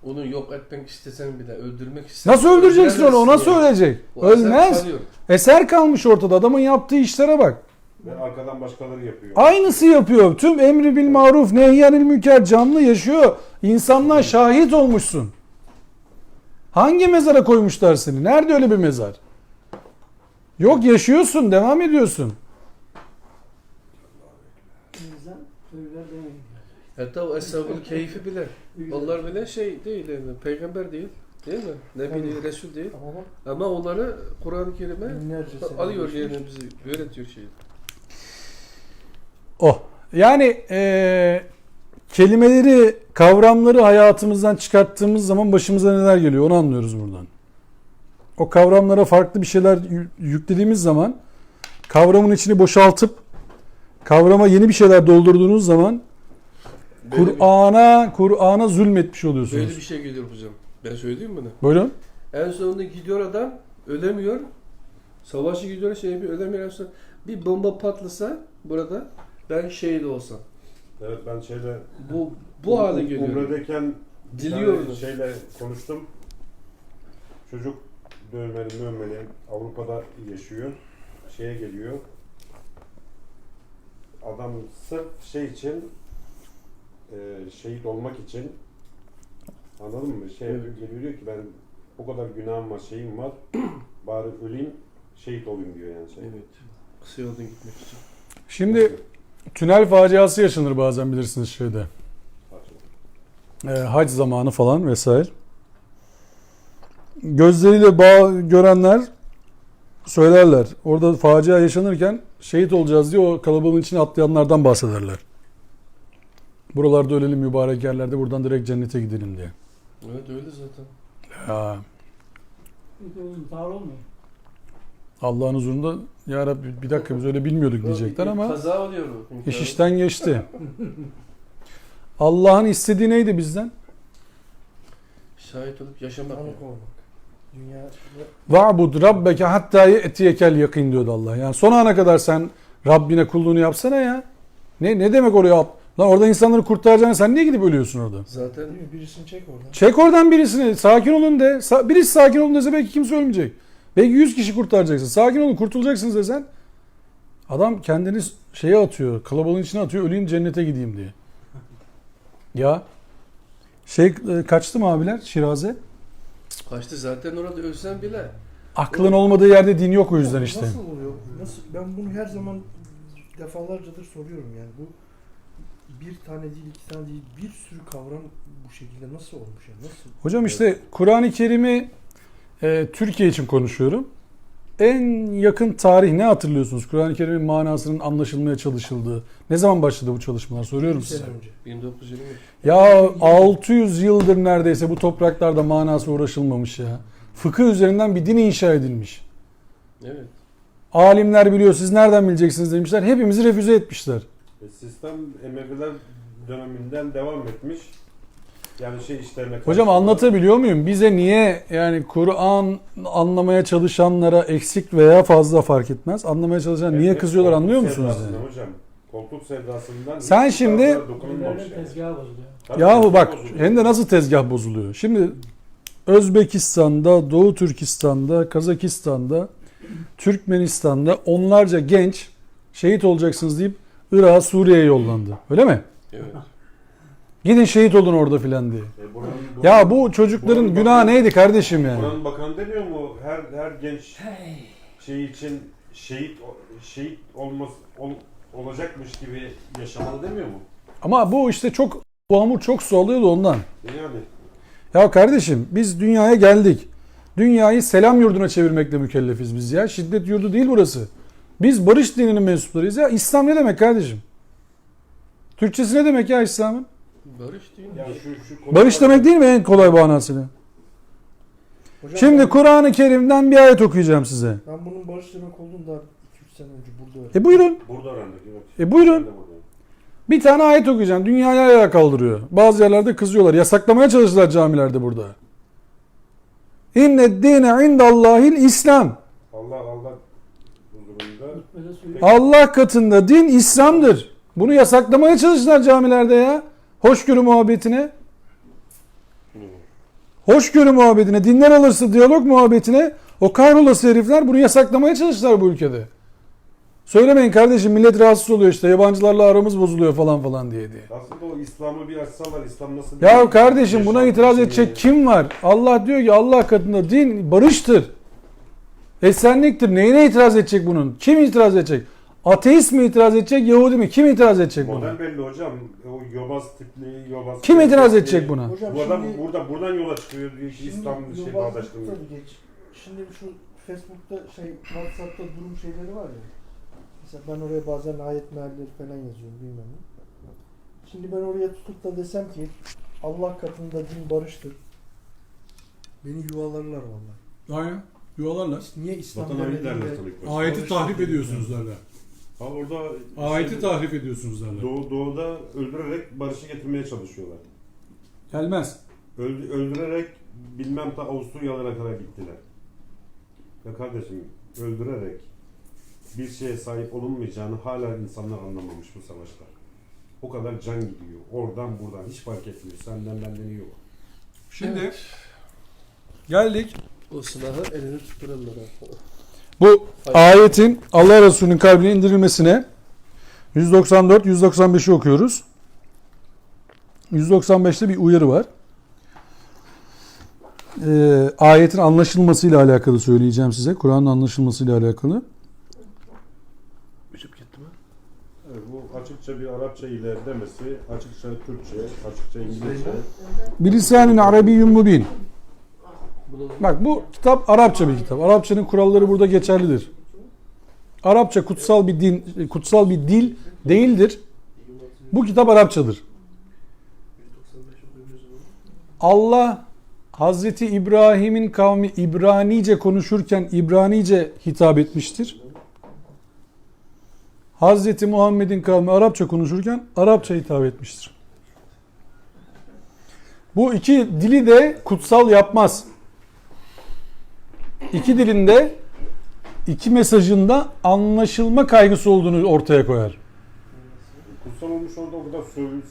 Onu yok etmek istesen bile, öldürmek istesen. Nasıl öldüreceksin onu? O nasıl ölecek? Ölmez. Eser kalmış ortada. Adamın yaptığı işlere bak. Ve arkadan başkaları yapıyor. Aynısı yapıyor. Tüm emri bil maruf, nehyanil münker canlı yaşıyor. İnsanlar şahit olmuşsun. Hangi mezara koymuşlar seni? Nerede öyle bir mezar? Yok, yaşıyorsun, devam ediyorsun. Ölüler demeyin. Hatta o Eshab-ı Keyfi bile. Onlar bile şey değil yani, peygamber değil. Değil mi? Nebi değil, Resul değil. Ama onları Kur'an-ı Kerim'e Binlerce sene alıyor geçmiş. yani bizi öğretiyor şeyi. Yani kelimeleri, kavramları hayatımızdan çıkarttığımız zaman başımıza neler geliyor onu anlıyoruz buradan. O kavramlara farklı bir şeyler yüklediğimiz zaman, kavramın içini boşaltıp kavrama yeni bir şeyler doldurduğunuz zaman Kur'an'a zulmetmiş oluyorsunuz. Böyle bir şey geliyor hocam. Ben söyleyeyim bunu. Buyurun. En sonunda gidiyor adam, ölemiyor. Savaşı gidiyor, ölemiyor. En son bir bomba patlasa burada, ben şehit olsam. Evet ben şeyle Bu hale geliyor. Umre'deyken Diliyoruz. şeyle konuştum. Çocuk dövmeli Avrupa'da yaşıyor. Şeye geliyor. Adam sırf şey için şehit olmak için, anladın mı? Geliyor diyor ki ben o kadar günahım var, şeyim var. Bari öleyim, şehit olayım diyor yani. Evet. Kısa yoldan gitmek için. Şimdi tünel faciası yaşanır bazen bilirsiniz şeyde. Hac zamanı falan vesaire. gözleriyle bağ görenler söylerler. Orada facia yaşanırken şehit olacağız diye o kalabalığın içine atlayanlardan bahsederler. Buralarda ölelim mübarek yerlerde, buradan direkt cennete gidelim diye. Evet öyle zaten. Ya İntihar olmuyor. Allah'ın huzurunda ya Rabbi bir dakika biz öyle bilmiyorduk diyecekler ama Kaza oluyor bu. iş işten geçti. Allah'ın istediği neydi bizden? Şahit olup yaşamak. Tanık olmak. Dünya Va'bud rabbeke hatta ye'tiyekel yakin diyordu Allah. Yani son ana kadar sen Rabbine kulluğunu yapsana ya. Ne demek oraya yap? Lan orada insanları kurtaracağını sen niye gidip ölüyorsun orada? Zaten değil mi? Birisini çek oradan. Çek oradan birisini. Sakin olun de. Birisi sakin olun dese belki kimse ölmeyecek. Belki 100 kişi kurtaracaksın. Sakin olun kurtulacaksınız desen. Adam kendini şeye atıyor. Kalabalığın içine atıyor. Öleyim cennete gideyim diye. Ya. Kaçtı mı abiler Şiraze? kaçtı zaten orada ölsen bile. Aklın olmadığı yerde din yok o yüzden işte. Nasıl oluyor? Nasıl? Ben bunu her zaman defalarcadır soruyorum yani. Bu bir tane değil, iki tane değil, bir sürü kavram bu şekilde nasıl olmuş ya? Nasıl? Hocam işte Kur'an-ı Kerim'i Türkiye için konuşuyorum. En yakın tarih ne hatırlıyorsunuz? Kur'an-ı Kerim'in manasının anlaşılmaya çalışıldığı. Ne zaman başladı bu çalışmalar? Soruyorum Bir sene size. önce. 1923. Ya 600 yıldır neredeyse bu topraklarda manası uğraşılmamış ya. Fıkıh üzerinden bir din inşa edilmiş. Evet. Alimler biliyor, siz nereden bileceksiniz demişler. Hepimizi refüze etmişler. Sistem Emeviler döneminden devam etmiş. Yani işlerine Hocam karşı- anlatabiliyor muyum? Bize niye yani Kur'an anlamaya çalışanlara eksik veya fazla fark etmez. Anlamaya çalışan niye Evet, kızıyorlar koltuk anlıyor musunuz? sevdasından Yani? Hocam. Koltuk sevdasından Sen hiç şimdi- kitaplara dokunulmamış Birilerinin yani. tezgahı bozuluyor. Tabii Yahu tezgah bak bozuluyor. hem de nasıl tezgah bozuluyor. Şimdi Özbekistan'da, Doğu Türkistan'da, Kazakistan'da, Türkmenistan'da onlarca genç şehit olacaksınız deyip Irak'a, Suriye'ye yollandı. Öyle mi? Evet. Gidin şehit olun orada filan diye. Buranın- Ya bu çocukların buranın günahı bakanı- neydi kardeşim yani? Buranın bakanı demiyor mu? Her genç şey için şehit olacakmış gibi yaşamalı demiyor mu? Ama bu işte çok bu hamur çok su alıyordu ondan. Yani Ya kardeşim biz dünyaya geldik. Dünyayı selam yurduna çevirmekle mükellefiz biz ya. Şiddet yurdu değil burası. Biz barış dininin mensuplarıyız ya. İslam ne demek kardeşim? Türkçesi ne demek ya İslam'ın? Barış değil mi? ya Barış demek değil mi en kolay manasıyla? Hocam Şimdi ben, Kur'an-ı Kerim'den bir ayet okuyacağım size. ben bunun barış demek olduğunu da 2-3 sene önce burada öğrendim. Buyurun. Burada öğrendik. Evet. Buyurun. Ben de buradayım. Bir tane ayet okuyacağım. Dünyayı ayağa kaldırıyor. Bazı yerlerde kızıyorlar. Yasaklamaya çalıştılar camilerde burada. İnne dine indallahil İslam. Allah huzurunda Hutbede söylüyor. Allah katında din İslam'dır. Bunu yasaklamaya çalıştılar camilerde ya. Hoşgörü muhabbetine. Hoşgörü muhabbetine, dinler alırsa diyalog muhabbetine o kahrolası herifler bunu yasaklamaya çalıştılar bu ülkede. Söylemeyin kardeşim millet rahatsız oluyor işte yabancılarla aramız bozuluyor falan diye. aslında o İslam'ı bir açsalar İslam nasıl Ya bir kardeşim buna yaşam itiraz biçimi- edecek kim var? Allah diyor ki Allah katında din barıştır. Esenliktir. Neyine itiraz edecek bunun? Kim itiraz edecek? Ateist mi itiraz edecek? Yahudi mi? Kim itiraz edecek buna? Model belli hocam. O yobaz tipli, yobaz... Kim itiraz tipli- edecek buna? Hocam Bu adam şimdi, buradan yola çıkıyor. şimdi İslam yobazlık bağdaştırıyor. tabii geç. Şimdi şu Facebook'ta WhatsApp'ta durum şeyleri var ya. Mesela ben oraya bazen ayet mealleri falan yazıyorum bilmem ne. Şimdi ben oraya tutup da desem ki Allah katında din barıştır. Beni yuvalarlar vallahi. Aynen. Yuvalarlar. Niye İslam Vatan haini demediğinde- derler tabii. Ayeti tahrip ediyorsunuz derler. Ha orada Ayeti tahrip ediyorsunuz derler. Doğuda öldürerek barışı getirmeye çalışıyorlar. Gelmez. Öldürerek bilmem ta Avusturyalara kadar gittiler. Ya kardeşim öldürerek bir şeye sahip olunmayacağını hala insanlar anlamamış bu savaşta. O kadar can gidiyor. Oradan buradan hiç fark etmiyor. Senden benden iyi yok. Şimdi geldik. O silahı elini tutturanlara. Bu ayetin Allah Resulü'nün kalbine indirilmesine 194-195'i okuyoruz. 195'te bir uyarı var. Ayetin anlaşılmasıyla alakalı söyleyeceğim size. Kur'an'ın anlaşılmasıyla alakalı. Uçup gitti mi? Evet, bu açıkça bir Arapça ile demesi, açıkça Türkçe, açıkça İngilizce. Bilisanin Arabiyyun mubin. Bak bu kitap Arapça bir kitap. Arapçanın kuralları burada geçerlidir. Arapça kutsal bir din, kutsal bir dil değildir. Bu kitap Arapçadır. Allah Hazreti İbrahim'in kavmi İbranice konuşurken İbranice hitap etmiştir. Hazreti Muhammed'in kavmi Arapça konuşurken Arapça hitap etmiştir. Bu iki dili de kutsal yapmaz. İki dilinde, iki mesajında anlaşılma kaygısı olduğunu ortaya koyar. Kutsal olmuş orada o kadar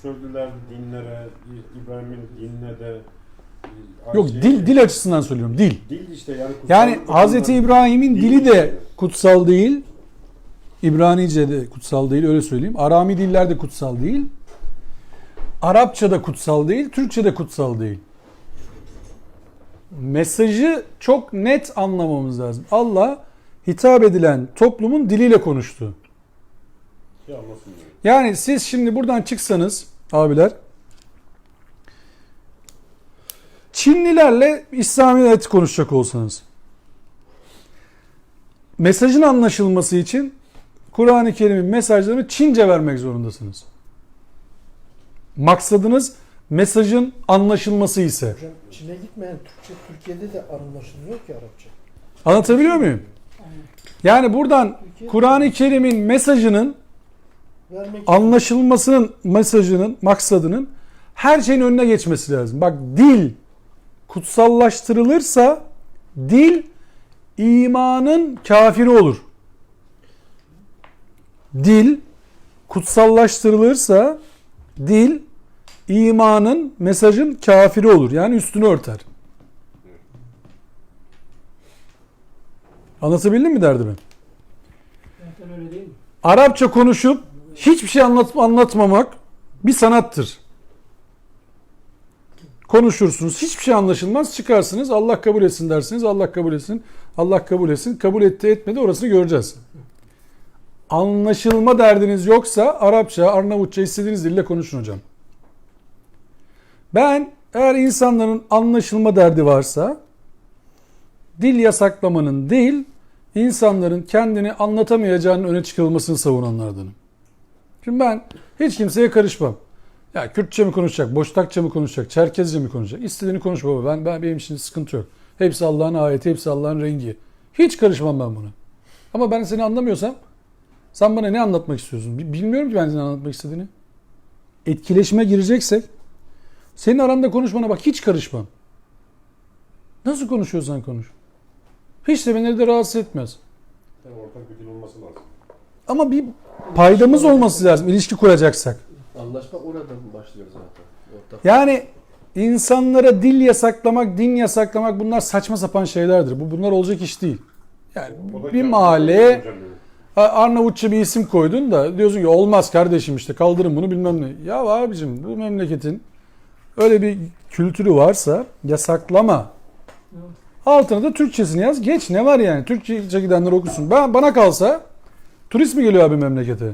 sövdüler dinlere, İbrahim'in dinine de. Yok, dil açısından söylüyorum. Dil. Dil işte yani kutsal. Yani Hazreti İbrahim'in dili de kutsal değil. İbranice de kutsal değil, öyle söyleyeyim. Arami diller de kutsal değil. Arapça da kutsal değil, Türkçe de kutsal değil. Mesajı çok net anlamamız lazım. Allah hitap edilen toplumun diliyle konuştu. Yani siz şimdi buradan çıksanız abiler, Çinlilerle İslamiyet'i konuşacak olsanız, mesajın anlaşılması için Kur'an-ı Kerim'in mesajlarını Çince vermek zorundasınız. Maksadınız mesajın anlaşılması ise. Hocam Çin'e gitmeyen Türkçe Türkiye'de de anlaşılmıyor ki Arapça. Anlatabiliyor muyum? Yani buradan Kur'an-ı Kerim'in mesajının anlaşılmasının, mesajının, maksadının her şeyin önüne geçmesi lazım. Bak, dil kutsallaştırılırsa dil imanın kafiri olur. Dil kutsallaştırılırsa dil imanın, mesajın kafiri olur. Yani üstünü örter. Anlatabildim mi derdimi? Zaten öyle değil mi? Arapça konuşup hiçbir şey anlatmamak bir sanattır. Konuşursunuz, hiçbir şey anlaşılmaz, çıkarsınız, Allah kabul etsin dersiniz, Allah kabul etsin, Allah kabul etsin, kabul etti etmedi orasını göreceğiz. Anlaşılma derdiniz yoksa Arapça, Arnavutça istediğiniz dille konuşun hocam. Ben eğer insanların anlaşılma derdi varsa dil yasaklamanın değil, insanların kendini anlatamayacağının öne çıkarılmasını savunanlardanım. Şimdi ben hiç kimseye karışmam. Ya Kürtçe mi konuşacak, Boşnakça mı konuşacak, Çerkezce mi konuşacak? İstediğini konuş baba. Benim için sıkıntı yok. Hepsi Allah'ın ayeti, hepsi Allah'ın rengi. Hiç karışmam ben buna. Ama ben seni anlamıyorsam sen bana ne anlatmak istiyorsun? Bilmiyorum ki ben senin anlatmak istediğini. Etkileşime gireceksek senin aranda konuşmana bak, hiç karışmam. Nasıl konuşuyorsan konuş. Hiç de beni de rahatsız etmez. Yani ortak bir dil olması lazım. Ama bir paydamız olması lazım ilişki kuracaksak. Anlaşma oradan başlıyor zaten. Ortak. Yani insanlara dil yasaklamak, din yasaklamak bunlar saçma sapan şeylerdir. Bunlar olacak iş değil. Yani bir mahalleye Arnavutça bir isim koydun da diyorsun ki olmaz kardeşim işte kaldırın bunu bilmem ne. Ya abicim bu memleketin öyle bir kültürü varsa yasaklama. Altına da Türkçesini yaz. Geç, ne var yani? Türkçe gidenler okusun. Bana kalsa turist mi geliyor abi memlekete?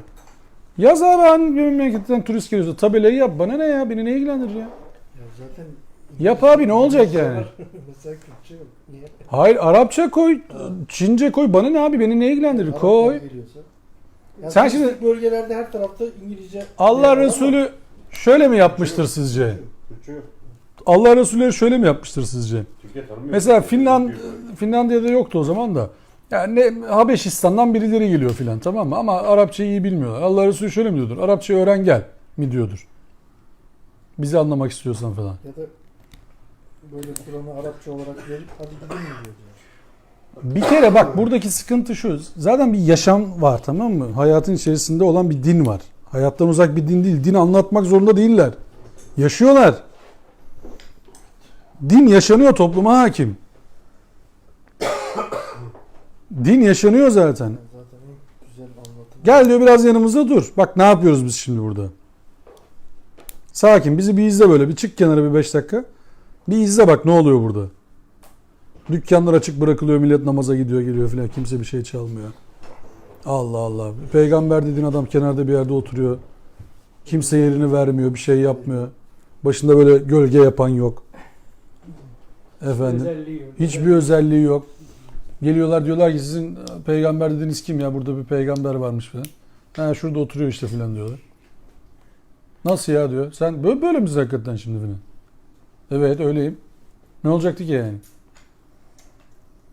Yaz abi, hani bir memleketten turist geliyorsa tabelayı yap. Bana ne ya? Beni ne ilgilendirir ya? Ya zaten Yap abi, ne olacak yani? Mesela Kürtçe yok. Niye? Hayır, Arapça koy, Çince koy. Bana ne abi? Beni ne ilgilendirir? Araplar Koy. veriyorsa. Yani Sen turistik şimdi bölgelerde her tarafta İngilizce. Allah var ama Resulü şöyle mi yapmıştır sizce? Türkçe yok. Allah Resulü şöyle mi yapmıştır sizce? Türkiye tanımıyor. Mesela Finlandiya'da yoktu o zaman da. Yani Habeşistan'dan birileri geliyor filan, tamam mı? Ama Arapçayı iyi bilmiyorlar. Allah Resulü şöyle mi diyordur? Arapçayı öğren gel mi diyordur? Bizi anlamak istiyorsan falan. Ya da böyle Kur'an'ı Arapça olarak verip hadi gidin mi diyor. Bir kere bak, buradaki sıkıntı şu. Zaten bir yaşam var, tamam mı? Hayatın içerisinde olan bir din var. Hayattan uzak bir din değil. Din anlatmak zorunda değiller. Yaşıyorlar. Din yaşanıyor, topluma hakim. Din yaşanıyor zaten. Zaten en güzel anlatım. Gel diyor, biraz yanımızda dur. Bak ne yapıyoruz biz şimdi burada. Sakin, bizi bir izle böyle. Bir çık kenara bir 5 dakika. Bir izle bak ne oluyor burada. Dükkanlar açık bırakılıyor, millet namaza gidiyor geliyor filan. Kimse bir şey çalmıyor. Allah Allah. Peygamber dediğin adam kenarda bir yerde oturuyor. Kimse yerini vermiyor, bir şey yapmıyor. Başında böyle gölge yapan yok. Efendim. Özelliği yok. Hiçbir özelliği yok. Geliyorlar diyorlar ki sizin peygamber dediğiniz kim ya? Burada bir peygamber varmış falan. Ha şurada oturuyor işte falan diyorlar. Nasıl ya diyor. Sen böyle misin hakikaten şimdi falan? Evet öyleyim. Ne olacaktı ki yani?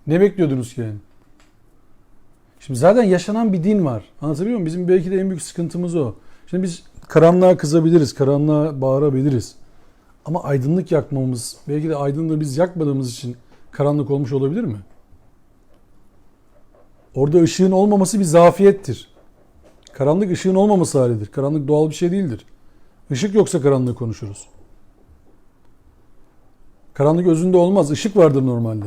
Ne bekliyordunuz ki yani? Şimdi zaten yaşanan bir din var. Anlatabiliyor muyum? Bizim belki de en büyük sıkıntımız o. Şimdi biz karanlığa kızabiliriz, karanlığa bağırabiliriz. Ama aydınlık yakmamız, belki de aydınlığı biz yakmadığımız için karanlık olmuş olabilir mi? Orada ışığın olmaması bir zafiyettir. Karanlık ışığın olmaması halidir. Karanlık doğal bir şey değildir. Işık yoksa karanlığı konuşuruz. Karanlık özünde olmaz. Işık vardır normalde.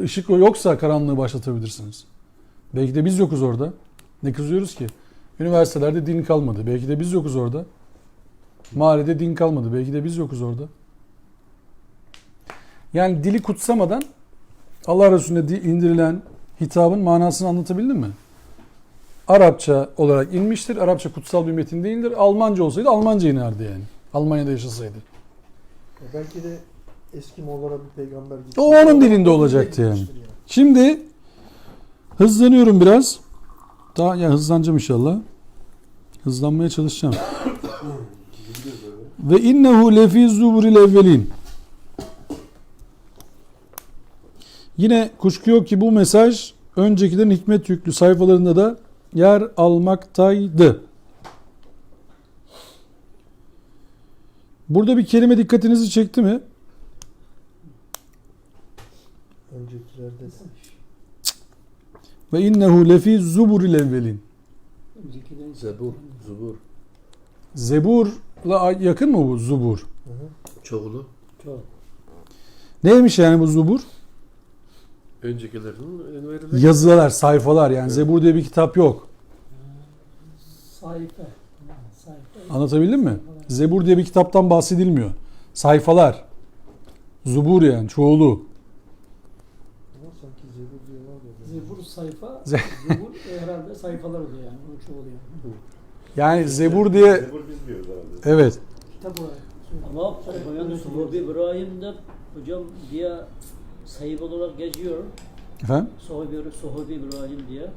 Işık yoksa karanlığı başlatabilirsiniz. Belki de biz yokuz orada. Ne kızıyoruz ki? Üniversitelerde din kalmadı. Belki de biz yokuz orada. Mahallede din kalmadı. Belki de biz yokuz orada. Yani dili kutsamadan Allah Resulüne indirilen hitabın manasını anlatabildim mi? Arapça olarak inmiştir. Arapça kutsal bir metin değildir. Almanca olsaydı Almanca inerdi yani. Almanya'da yaşasaydı. Belki de eski Moğollara bir peygamber gitti. O onun dilinde olacaktı yani. Şimdi hızlanıyorum biraz. Daha yani hızlanacağım inşallah. Hızlanmaya çalışacağım. Ve innehu lefî zuburil evvelin. Yine kuşku yok ki bu mesaj öncekilerin hikmet yüklü sayfalarında da yer almaktaydı. Burada bir kelime dikkatinizi çekti mi? Öncekilerde Ve innehu lefî zuburil evvelin. Öncekiden Zebur, zubur. Zebur'la yakın mı bu zubur? Çoğulu. çok. Neymiş yani bu zubur? Öncekilerin verilen Yazılar, sayfalar yani. Evet. Zebur diye bir kitap yok. Sayfa. Sayfa. Anlatabildim mi? Zebur diye bir kitaptan bahsedilmiyor. Sayfalar. Zubur yani çoğulu. ama sanki Zebur diyorlar da. Zebur sayfa. Ze- Zebur herhalde sayfalar oluyor yani. Onun çoğu oluyor. Yani Zebur diye Zebur biz diyoruz herhalde. evet. Kitap olarak. Ama Bayan Suhubi İbrahim'de hocam diye sayı olarak geçiyor. Efendim? Suhubi İbrahim diye.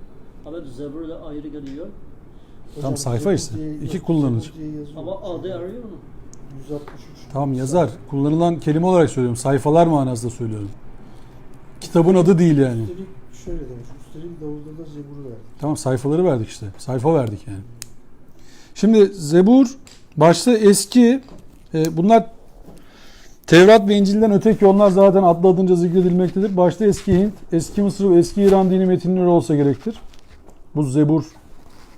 Ama Zebur'da ayrı geliyor. Tam sayfa Zebur işte. diye- İki kullanılır. Zebur diye yazıyor. Ama adı arıyor mu? 163. Tamam yazar. Kullanılan kelime olarak söylüyorum. Sayfalar manasında söylüyorum. Kitabın adı değil yani. Üstelik şöyle demiş. Üstelik Davul'da da Zebur'u verdi. Tamam sayfaları verdik işte. Sayfa verdik yani. Şimdi Zebur başta eski bunlar Tevrat ve İncil'den öteki onlar zaten adlı adınca zikredilmektedir. Başta eski Hint, eski Mısır ve eski İran dini metinleri olsa gerektir. Bu Zebur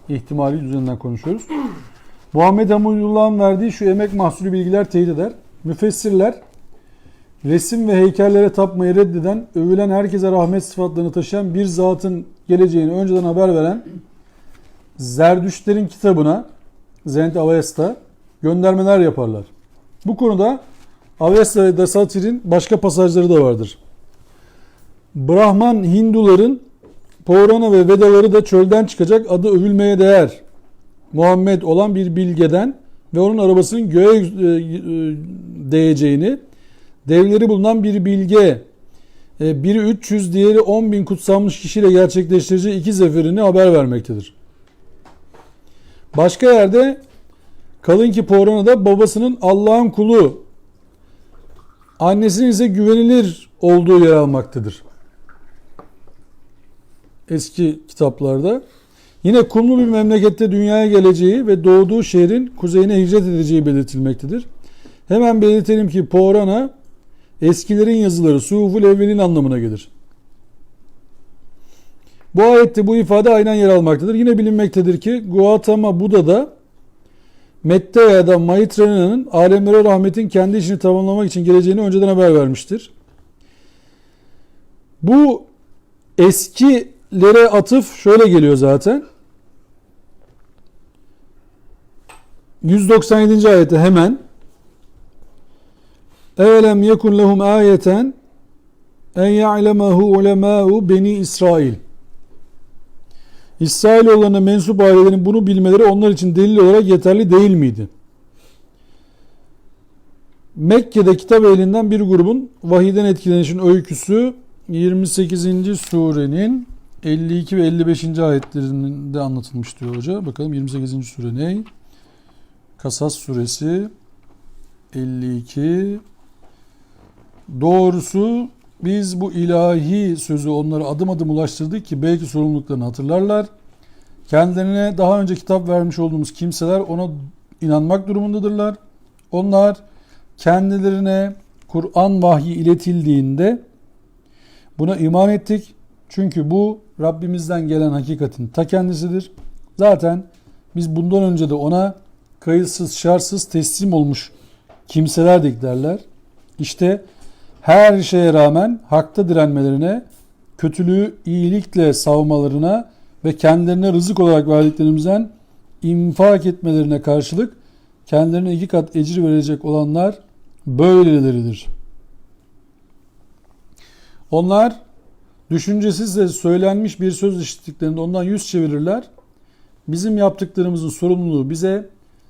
ihtimali üzerinden konuşuyoruz. Muhammed Hamudullah'ın verdiği şu emek mahsulü bilgiler teyit eder. Müfessirler resim ve heykellere tapmayı reddeden, övülen herkese rahmet sıfatlarını taşıyan bir zatın geleceğini önceden haber veren Zerdüştlerin kitabına Zend Avesta göndermeler yaparlar. Bu konuda Avesta ve Dasatir'in başka pasajları da vardır. Brahman Hinduların Purana ve Vedaları da çölden çıkacak adı övülmeye değer Muhammed olan bir bilgeden ve onun arabasının göğe değeceğini, devleri bulunan bir bilge, biri 300 diğeri 10.000 kutsanmış kişiyle gerçekleştireceği iki zaferini haber vermektedir. Başka yerde kalın ki Purana'da babasının Allah'ın kulu, annesinin ise güvenilir olduğu yer almaktadır. Eski kitaplarda. Yine kumlu bir memlekette dünyaya geleceği ve doğduğu şehrin kuzeyine hicret edeceği belirtilmektedir. Hemen belirtelim ki Purana eskilerin yazıları Suhuful Evvelin anlamına gelir. Bu ayette bu ifade aynen yer almaktadır. Yine bilinmektedir ki Gautama Buddha'da Mette ya da Maitraya'nın alemlere rahmetin kendi işini tamamlamak için geleceğini önceden haber vermiştir. Bu eskilere atıf şöyle geliyor zaten. 197. ayette hemen Evelem yekun lehum ayeten en ya'lemahu ulemâ'u beni İsrail. İsrailoğullarına mensup ailelerin bunu bilmeleri onlar için delil olarak yeterli değil miydi? Mekke'de kitap ehlinden bir grubun vahiyden etkilenişin öyküsü 28. surenin 52 ve 55. ayetlerinde anlatılmış diyor hoca. Bakalım 28. sure ne? Kasas suresi 52. Doğrusu biz bu ilahi sözü onlara adım adım ulaştırdık ki belki sorumluluklarını hatırlarlar. Kendilerine daha önce kitap vermiş olduğumuz kimseler ona inanmak durumundadırlar. Onlar kendilerine Kur'an vahyi iletildiğinde buna iman ettik. Çünkü bu Rabbimizden gelen hakikatin ta kendisidir. Zaten biz bundan önce de ona kayıtsız şartsız teslim olmuş kimselerdik derler. İşte her şeye rağmen hakta direnmelerine, kötülüğü iyilikle savmalarına ve kendilerine rızık olarak verdiklerimizden infak etmelerine karşılık kendilerine 2 kat ecir verecek olanlar böyleleridir. Onlar düşüncesizce söylenmiş bir söz işittiklerinde ondan yüz çevirirler. Bizim yaptıklarımızın sorumluluğu bize,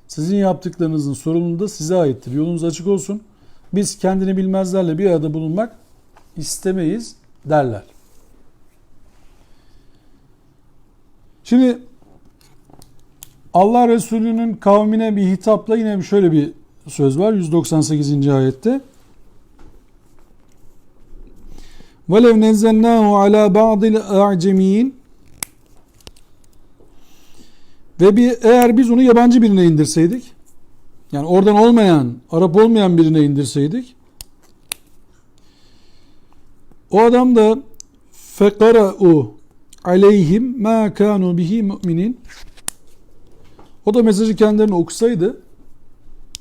sizin yaptıklarınızın sorumluluğu da size aittir. Yolunuz açık olsun. Biz kendini bilmezlerle bir arada bulunmak istemeyiz derler. Şimdi Allah Resulü'nün kavmine bir hitapla yine şöyle bir söz var 198. ayette. وَلَوْ نَزَّلْنَاهُ عَلَى بَعْضِ الْاَعْجَمِينَ Ve eğer biz onu yabancı birine indirseydik, yani oradan olmayan, Arap olmayan birine indirseydik, o adam da فَقَرَأُوا عَلَيْهِمْ مَا كَانُوا بِهِ مُؤْمِنِينَ O da mesajı kendilerine okusaydı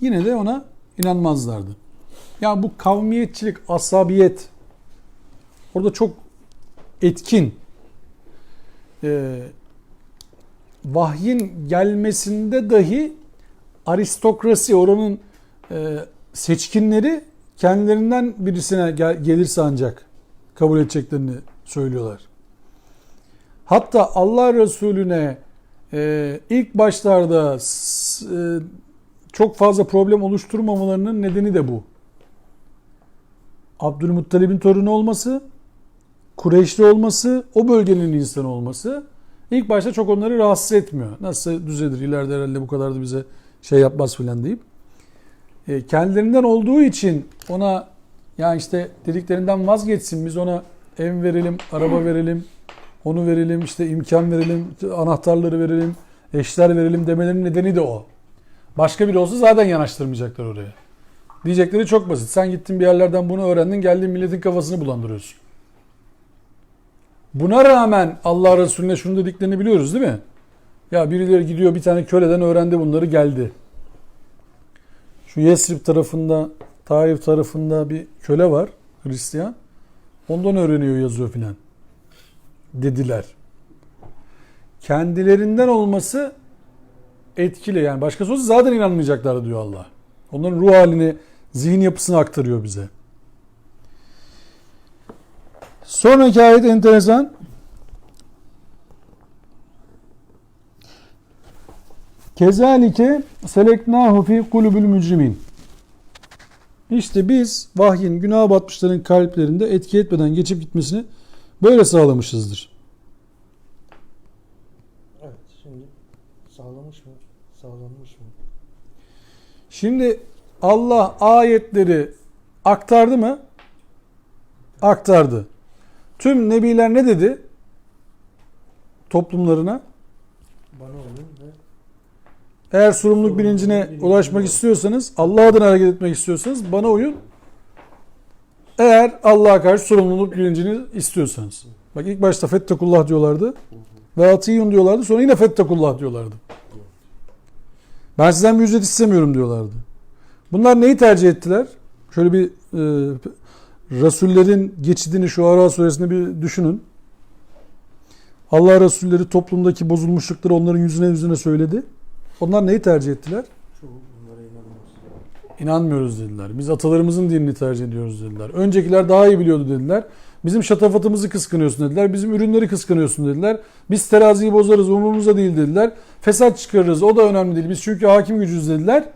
yine de ona inanmazlardı. Yani bu kavmiyetçilik, asabiyet orada çok etkin. Vahyin gelmesinde dahi aristokrasi, oranın seçkinleri kendilerinden birisine gelirse ancak kabul edeceklerini söylüyorlar. Hatta Allah Resulüne ilk başlarda çok fazla problem oluşturmamalarının nedeni de bu. Abdülmuttalib'in torunu olması, Kureyşli olması, o bölgenin insanı olması ilk başta çok onları rahatsız etmiyor. Nasıl düzelir, ileride herhalde bu kadar da bize şey yapmaz filan deyip. Kendilerinden olduğu için ona ya işte dediklerinden vazgeçsin, biz ona ev verelim, araba verelim, onu verelim, işte imkan verelim, anahtarları verelim, eşler verelim demelerinin nedeni de o. Başka biri olsa zaten yanaştırmayacaklar oraya. Diyecekleri çok basit. Sen gittin bir yerlerden bunu öğrendin, geldin milletin kafasını bulandırıyorsun. Buna rağmen Allah Resulüne şunu dediklerini biliyoruz değil mi? Ya birileri gidiyor bir tane köleden öğrendi bunları geldi. Şu Yesrib tarafında, Taif tarafında bir köle var, Hristiyan. Ondan öğreniyor, yazıyor filan. Dediler. Kendilerinden olması etkili. Yani başkası olsa zaten inanmayacaklar diyor Allah. Onların ruh halini, zihin yapısını aktarıyor bize. Sonraki ayet enteresan. Kezalike seleknahu fi kulubul mücrimin. İşte biz vahyin günah batmışların kalplerinde etki etmeden geçip gitmesini böyle sağlamışızdır. Evet, şimdi sağlamış mı? Sağlanmış mı? Şimdi Allah ayetleri aktardı mı? Aktardı. Tüm nebiler ne dedi? Toplumlarına. Bana olun ve Eğer sorumluluk bilincine ulaşmak istiyorsanız, Allah adına hareket etmek istiyorsanız bana uyun. Eğer Allah'a karşı sorumluluk bilincini istiyorsanız. Bak ilk başta fettakullah diyorlardı. Ve atiyun diyorlardı. Sonra yine fettakullah diyorlardı. Ben sizden bir ücret istemiyorum diyorlardı. Bunlar neyi tercih ettiler? Şöyle bir Resullerin geçidini şu Ara suresinde bir düşünün. Allah Resulleri toplumdaki bozulmuşlukları onların yüzüne söyledi. Onlar neyi tercih ettiler? çoğu bunlara inanmaz. İnanmıyoruz dediler. Biz atalarımızın dinini tercih ediyoruz dediler. Öncekiler daha iyi biliyordu dediler. Bizim şatafatımızı kıskanıyorsun dediler. Bizim ürünleri kıskanıyorsun dediler. Biz teraziyi bozarız, umurumuzda değil dediler. Fesat çıkarırız, o da önemli değil. Biz çünkü hakim gücüz dediler.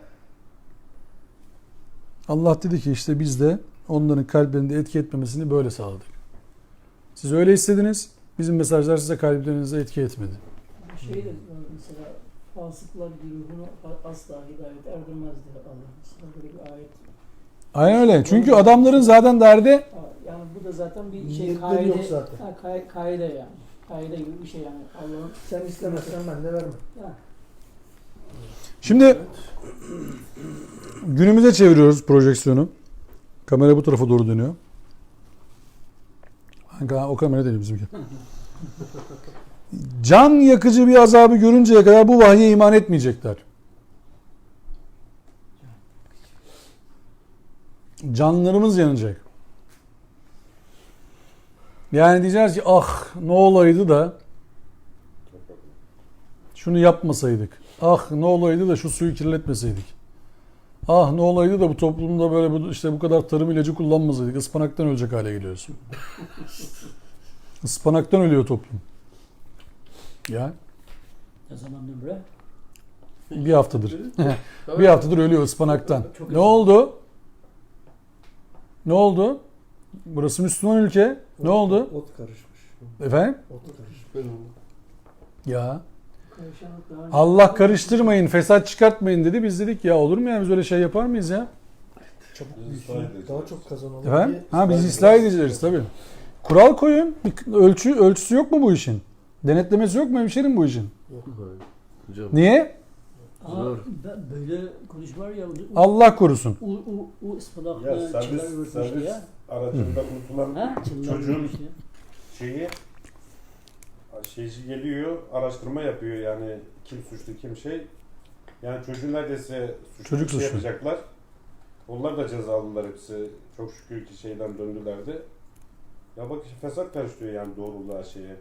Allah dedi ki işte biz de onların kalplerinde etki etmemesini böyle sağladık. Siz öyle istediniz. Bizim mesajlar size kalplerinize etki etmedi. Şey de mesela fasıklar güruhunu asla hidayet erdirmez diyor Allah. Mesela böyle bir ayet. Aynen öyle. Çünkü adamların zaten derdi Yani bu da zaten bir şey Niyetleri kaide, yok zaten. Kaide yani. Kaide gibi bir şey yani. Allah'ın Sen istemezsen ben de vermem. yani. Şimdi günümüze çeviriyoruz projeksiyonu. Kamera bu tarafa doğru dönüyor. O kamera değil bizimki. Can yakıcı bir azabı görünceye kadar bu vahye iman etmeyecekler. Canlarımız yanacak. Yani diyeceğiz ki ah ne olaydı da şunu yapmasaydık. Ah ne olaydı da şu suyu kirletmeseydik. Ah ne olaydı da bu toplumda böyle işte bu kadar tarım ilacı kullanmasaydık. Ispanaktan ölecek hale geliyorsun. Ispanaktan ölüyor toplum. Ya Ne zamandan beri? bir haftadır. Bir haftadır ölüyor ıspanaktan. Ne oldu? Ne oldu? Burası Müslüman ülke. Ne oldu? Ot karışmış. Efendim? Ot karışmış. Ben onu. Ya Karışanlık daha Allah karıştırmayın, fesat çıkartmayın dedi. Biz dedik ya olur mu ya biz öyle şey yapar mıyız ya? Çabuk Biz büyüsün. ıslah edeceğiz. Daha çok kazanalım Efendim? diye. Ha biz ıslah edeceğiz tabii. Kural koyun. Bir ölçüsü yok mu bu işin? Denetlemesi yok mu hemşerim bu işin? Hocam. Niye? Zor. Böyle konuşmalar ya. Allah korusun. Ya O ıspanakla çılar örtmüş servis ya. aracında unutulan Ha? Çılar Çocuğun- örtmüş ya. şeyci geliyor, araştırma yapıyor yani kim suçlu kim şey. Yani çocuğun neredeyse Çocuk suçlu suçlu. yapacaklar. Onlar da cezalılar hepsi. Çok şükür ki şeyden döndülerdi. Ya bak işte fesat karıştırıyor yani doğruluğa şeye.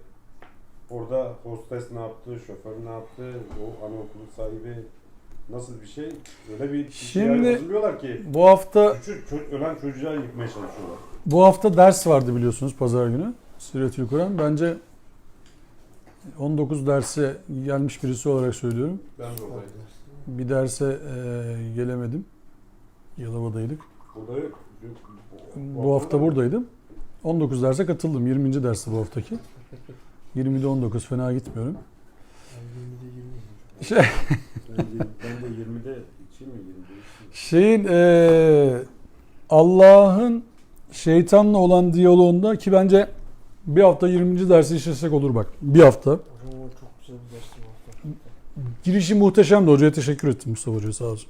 Orada hostes ne yaptı, şoför ne yaptı, o anaokulu sahibi nasıl bir şey? Öyle bir Şimdi- şey hazırlıyorlar ki Bu hafta ölen çocuğa yıkmaya çalışıyorlar. Bu hafta ders vardı biliyorsunuz pazar günü. Siretül Kur'an. Bence 19 derse gelmiş birisi olarak söylüyorum. Ben de oradaydım. Bir derse gelemedim. Yalova'daydık. Burada yok. Bu hafta buradaydım. 19 derse katıldım. 20. dersi bu haftaki. 20'de 19 fena gitmiyorum. Şey, Ben de 20'de 2 mi 20'de 2. şeyin Allah'ın şeytanla olan diyaloğunda ki bence bir hafta 20. dersi işlesek olur bak. Bir hafta. O zaman çok güzel bir dersti bu hafta. Girişi muhteşemdi. Hocaya teşekkür ettim Mustafa Hoca'ya sağ olsun.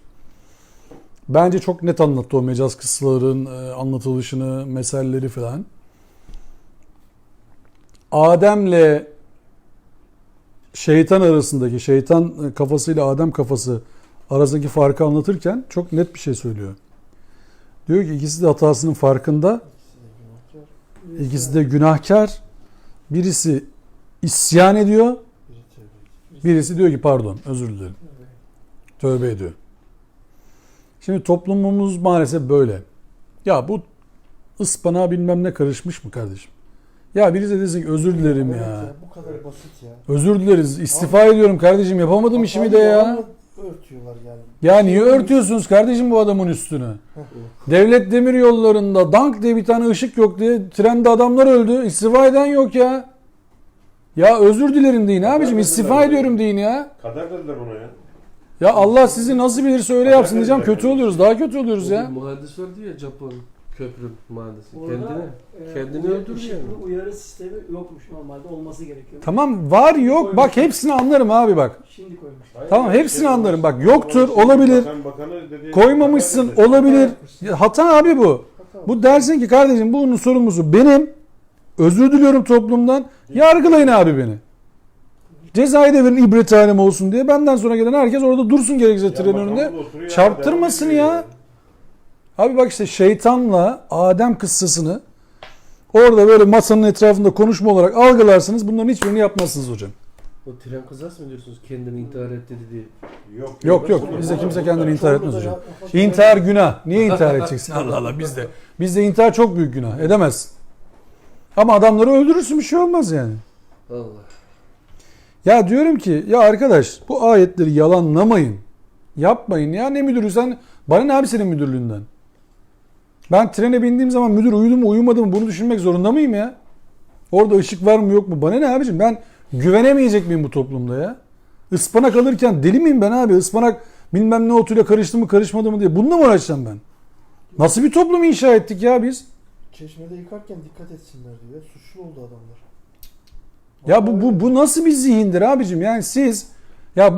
Bence çok net anlattı o mecaz kıssaların anlatılışını, meseleleri falan. Adem'le şeytan arasındaki, şeytan kafasıyla Adem kafası arasındaki farkı anlatırken çok net bir şey söylüyor. Diyor ki ikisi de hatasının farkında, ikisi de günahkar. Birisi isyan ediyor, birisi diyor ki pardon, özür dilerim. Tövbe ediyor. Şimdi toplumumuz maalesef böyle. Ya bu ıspanağa bilmem ne karışmış mı kardeşim? Ya birisi de desin ki özür dilerim Evet ya. Bu kadar basit ya. Özür dileriz. İstifa ediyorum kardeşim. Yapamadım işimi de ya. Örtüyorlar yani. Ya niye örtüyorsunuz kardeşim bu adamın üstünü? Devlet demir yollarında dank diye bir tane ışık yok diye trende adamlar öldü. İstifa eden yok ya. Ya özür dilerim deyin abicim. İstifa ediyorum deyin ya. Kader dediler ona ya. Ya Allah sizi nasıl bilirse öyle yapsın diyeceğim. Kötü oluyoruz. Daha kötü oluyoruz O ya. bir mühendis vardı ya Japon köprü mühendisi. Orada, Kendini öldürdü ışıklı yani. uyarı sistemi yokmuş normalde olması gerekiyor. Tamam var yok. Bak hepsini anlarım abi bak. Şimdi koymuş. Tamam, hepsini anlarım. Bak, yoktur, olabilir. Bakanı dedi, Koymamışsın kader dedi. olabilir. Ya, hata abi bu. Bu dersin ki kardeşim bunun sorumlusu benim. Özür diliyorum toplumdan. Yargılayın abi beni. Cezayı da verin ibret alem olsun diye. Benden sonra gelen herkes orada dursun gerekirse Ya trenin bakan önünde. burada oturuyor, Çarptırmasın devam ediyor ya. Abi bak işte şeytanla Adem kıssasını orada böyle masanın etrafında konuşma olarak algılarsınız. Bunların hiçbirini yapmazsınız hocam. O tren kazası mı diyorsunuz kendini intihar etti dedi. Yok yok. Bizde kimse kendini intihar etmez hocam. İntihar günah. Niye intihar edeceksin? Allah Allah bizde. Bizde intihar çok büyük günah. Edemezsin. Ama adamları öldürürsün, bir şey olmaz yani. Allah. Ya diyorum ki ya arkadaş bu ayetleri yalanlamayın. Yapmayın ya, ne müdürü sen? Bana ne abi senin müdürlüğünden? Ben trene bindiğim zaman müdür uyudu mu uyumadı mı bunu düşünmek zorunda mıyım ya? Orada ışık var mı yok mu? Bana ne abicim? Ben güvenemeyecek miyim bu toplumda ya? Ispanak alırken deli miyim ben abi? Ispanak bilmem ne otuyla karıştı mı karışmadı mı diye. Bununla mı uğraşacağım ben? Nasıl bir toplum inşa ettik ya biz? Çeşmede yıkarken dikkat etsinler diye suçlu oldu adamlar. Ya bu nasıl bir zihindir abicim? Yani siz ya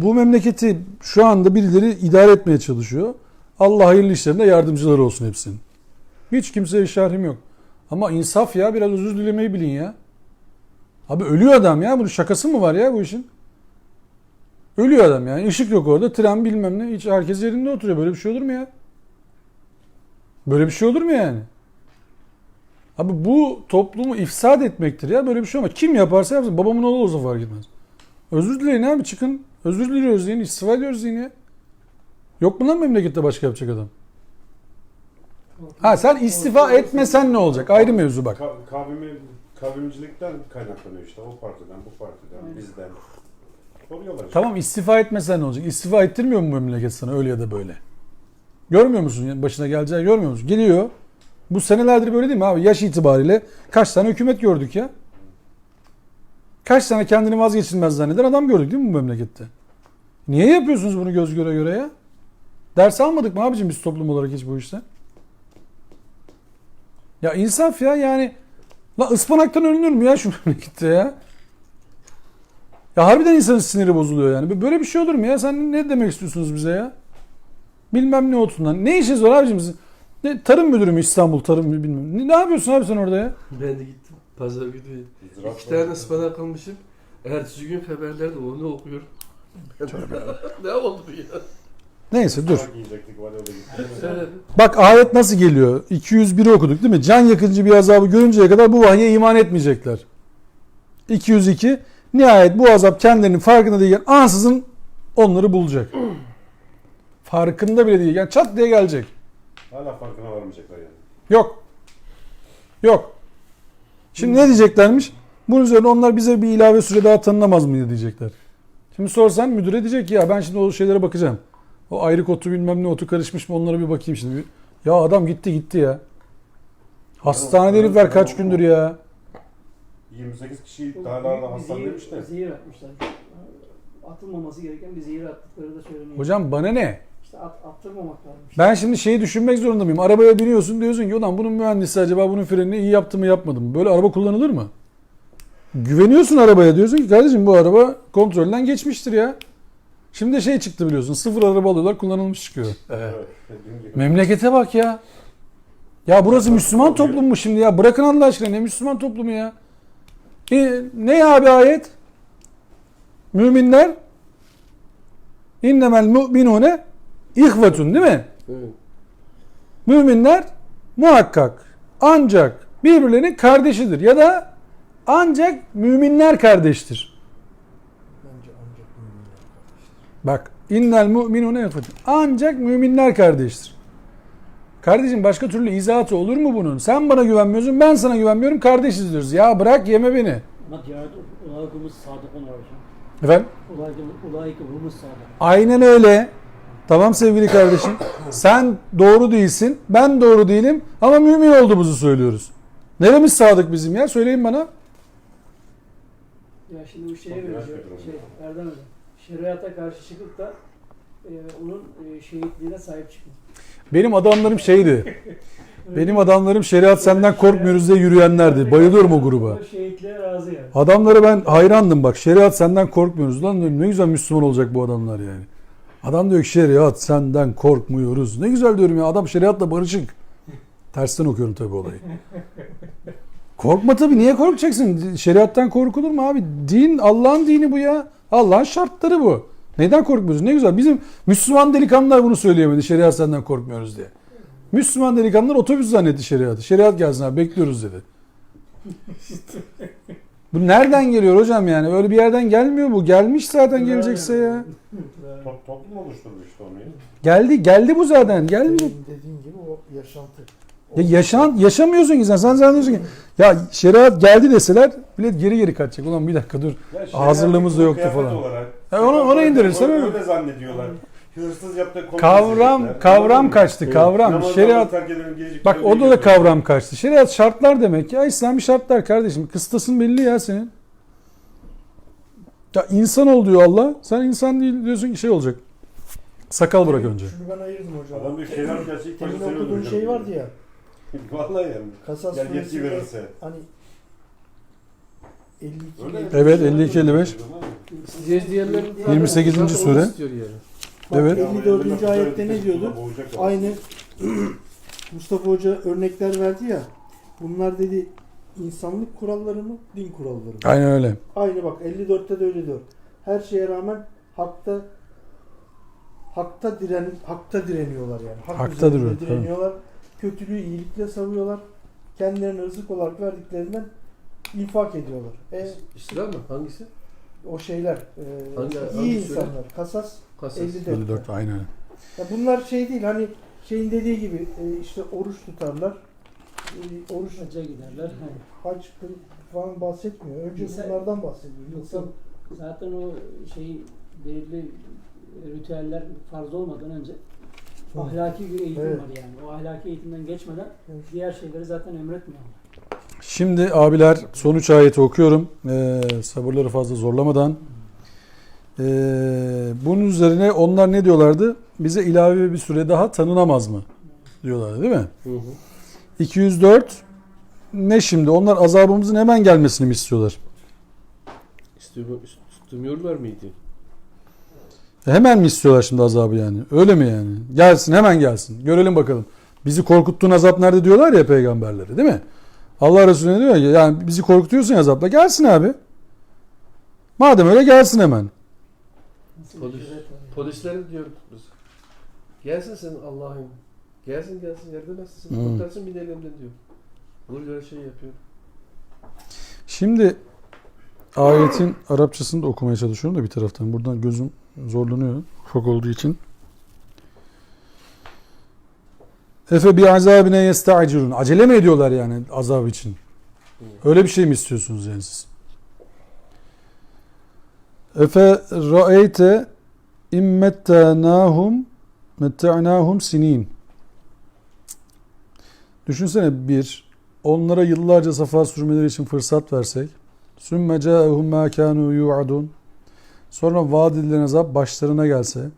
bu memleketi şu anda birileri idare etmeye çalışıyor. Allah hayırlı işlerinde yardımcıları olsun hepsinin. Hiç kimseye şerhim yok. Ama insaf ya, biraz özür dilemeyi bilin ya. Abi ölüyor adam ya. Bunun şakası mı var ya bu işin? Ölüyor adam yani. Işık yok orada. Tren bilmem ne. Hiç herkes yerinde oturuyor. Böyle bir şey olur mu ya? Böyle bir şey olur mu yani? Abi bu toplumu ifsad etmektir ya. Böyle bir şey olmaz. Kim yaparsa yapsın. Babamın oğlu olsa fark etmez. Özür dileyin abi, çıkın. Özür diliyoruz deyin. İstifa ediyoruz deyin ya. Yok mu lan memlekette başka yapacak adam? Ha sen istifa etmesen ne olacak? Ayrı mevzu bak. Kavimcilikten kaynaklanıyor işte. O partiden, bu partiden, bizden. Soruyorlar işte. Tamam, istifa etmesen ne olacak? İstifa ettirmiyor mu memleket sana öyle ya da böyle? Görmüyor musun? Yani başına geleceğini görmüyor musun? Geliyor. Bu senelerdir böyle değil mi abi? Yaş itibariyle kaç tane hükümet gördük ya? Kaç tane kendini vazgeçilmez zanneden adam gördük değil mi bu memlekette? Niye yapıyorsunuz bunu göz göre göre ya? Ders almadık mı abicim biz toplum olarak hiç bu işten? Ya insaf ya, yani la ıspanaktan ölünür mü ya şu memlekette ya? Ya harbiden insanın siniri bozuluyor yani. Böyle bir şey olur mu ya? Sen ne demek istiyorsunuz bize ya? Bilmem ne otundan. Ne işiniz var abicim sizin? Ne, tarım müdürü mü İstanbul tarım müdürü bilmem. Ne yapıyorsun abi sen orada ya? Ben de gittim. Pazar günü 2 tane ıspanak almışım. Ertesi gün haberlerde onu okuyorum. Ne oldu ya? Neyse dur. Giyecektik, var öyle gittik. Evet. Bak ayet nasıl geliyor? 201'i okuduk değil mi? Can yakıcı bir azabı görünceye kadar bu vahye iman etmeyecekler. 202. Nihayet bu azap kendilerinin farkında değilken ansızın onları bulacak. Farkında bile değil. Yani çat diye gelecek. Hala farkına varmayacaklar yani. Yok. Yok. Şimdi ne diyeceklermiş? Bunun üzerine onlar bize bir ilave süre daha tanınamaz mıydı diyecekler. Şimdi sorsan müdüre diyecek ki ya ben şimdi o şeylere bakacağım. O ayrık otu bilmem ne otu karışmış mı onlara bir bakayım şimdi. Ya adam gitti ya. Hastanede herifler kaç gündür ya. 28 kişi daha hastanedeymiş de. Zehir atmışlar. Atılmaması gereken bir zehir attıkları da söyleniyor. Hocam bana ne? İşte attırmamak lazım. Ben şimdi şeyi düşünmek zorunda mıyım? Arabaya biniyorsun diyorsun ki ulan bunun mühendisi acaba bunun frenini iyi yaptı mı yapmadı mı? Böyle araba kullanılır mı? Güveniyorsun arabaya, diyorsun ki kardeşim bu araba kontrolden geçmiştir ya. Şimdi de şey çıktı biliyorsun, sıfır araba alıyorlar kullanılmış çıkıyor. Evet. Memlekete bak ya. Ya burası Müslüman toplum mu şimdi ya? Bırakın Allah aşkına, ne Müslüman toplumu ya? Ne ya abi ayet? Müminler innemel mu'minune ihvetun değil mi? Evet. Müminler muhakkak ancak birbirlerinin kardeşidir ya da ancak müminler kardeştir. Bence ancak müminler kardeştir. Bak innel mu'minune ihvetun. Ancak müminler kardeştir. Kardeşim başka türlü izahatı olur mu bunun? Sen bana güvenmiyorsun, ben sana güvenmiyorum, kardeşiz diyoruz. Ya bırak yeme beni. Ama diğer ulaykımız sadıkın var hocam. Efendim? Ulaykımız sadık. Aynen öyle. Tamam sevgili kardeşim. Sen doğru değilsin, ben doğru değilim ama mümin olduğumuzu söylüyoruz. Neremiz sadık bizim ya? Söyleyin bana. Ya şimdi bu şeye benziyor. Erdem Hocam. Şeriata karşı çıkıp da onun şehitliğine sahip çıkmak. Benim adamlarım şeydi. Benim adamlarım şeriat senden korkmuyoruz diye yürüyenlerdi. Bayılıyorum o gruba. O şehitliğe razı yani. Adamlara ben hayrandım bak. Şeriat senden korkmuyoruz. Lan diyorum, ne güzel Müslüman olacak bu adamlar yani. Adam diyor ki şeriat senden korkmuyoruz. Ne güzel diyorum ya. Adam şeriatla barışık. Tersten okuyorum tabii olayı. Korkma tabii. Niye korkacaksın? Şeriattan korkulur mu abi? Din Allah'ın dini bu ya. Allah'ın şartları bu. Neden korkmuyoruz? Ne güzel. Bizim Müslüman delikanlılar bunu söyleyemedi. Şeriat senden korkmuyoruz diye. Müslüman delikanlılar otobüs zannetti şeriatı. Şeriat gelsin abi bekliyoruz dedi. Bu nereden geliyor hocam yani? Öyle bir yerden gelmiyor bu. Gelmiş zaten gelecekse ya. Toplum oluşturmuş işte onu ya. Geldi bu zaten. Geldi. Dediğin gibi o yaşantı. Ya yaşamıyorsun ki sen. Sen zannediyorsun ki ya şeriat geldi deseler millet geri kaçacak. Ulan bir dakika dur. Ya şeriat Hazırlığımız da yoktu kıyafet falan. Olarak, Ya ona indirirsen öyle. Öyle zannediyorlar. hırsız yaptığı konu Kavram kaçtı, kavram. Şeriat, bak o da kavram kaçtı. Şeriat şartlar demek ya. İslami şartlar kardeşim. Kıstasın belli ya senin. Ya insan ol diyor Allah. Sen insan değil diyorsun ki şey olacak. Sakal bırak önce. Şunu ben ayırdım hocam. Adam bir şeyler gerçek Demin okuduğun şey vardı ya. Vallahi yani. Kasas Gel yetki suresinde verirse. hani 52 Evet 52-55. Diğerlerin 28. Onu sure. istiyor yani. Bak, Evet. 54. ayette ne diyordu? Aynı Mustafa Hoca örnekler verdi ya. Bunlar dedi insanlık kuralları mı, din kuralları mı? Aynen öyle. Aynı bak 54'te de öyle diyor. Her şeye rağmen hakta direniyorlar yani. Hak Hakta üzerinde duruyor, direniyorlar. Kötülüğü iyilikle savuyorlar. Kendilerine rızık olarak verdiklerinden infak ediyorlar. İslam mı? Hangisi? O şeyler Hangi iyi sure? insanlar. Kasas Kasas. 54. 54 aynen öyle. Ya bunlar şey değil hani şeyin dediği gibi işte oruç tutarlar. Oruç Hacca giderler. hac falan bahsetmiyor. Önce Mesela- bunlardan bahsediyor. İnsan Zaten o şey belirli ritüeller farz olmadan önce ahlaki bir eğitim Evet. var yani. O ahlaki eğitimden geçmeden Evet. diğer şeyleri zaten emretmiyorlar. Şimdi abiler son 3 ayeti okuyorum. Sabırları fazla zorlamadan. Bunun üzerine onlar ne diyorlardı? Bize ilave bir süre daha tanınamaz mı? Diyorlardı değil mi? Hı hı. 204 ne şimdi? Onlar azabımızın hemen gelmesini mi istiyorlar? İstemiyorlar mıydı? Hemen mi istiyorlar şimdi azabı yani? Öyle mi yani? Gelsin hemen gelsin. Görelim bakalım. Bizi korkuttuğun azap nerede diyorlar ya peygamberleri değil mi? Allah Resulü diyor ki yani bizi korkutuyorsun azapla gelsin abi. Madem öyle gelsin hemen. Polisler diyor biz. Gelsin senin Allah'ın. Gelsin yardım etsin. Seni Hmm. kurtarsın bir elimden diyor. Bunu göre şey yapıyor. Şimdi ayetin Arapçasını da okumaya çalışıyorum da bir taraftan. Buradan gözüm zorlanıyor. Ufak olduğu için. Efe bi azabine yesta'cilun. Acele mi ediyorlar yani azab için? Öyle bir şey mi istiyorsunuz yani siz? Efe ra'eyte immettenahum sinin. Düşünsene onlara yıllarca safa sürmeleri için fırsat versek. Sümme câehum mâ kânû yu'adun. Sonra vaad edilen azap başlarına gelse.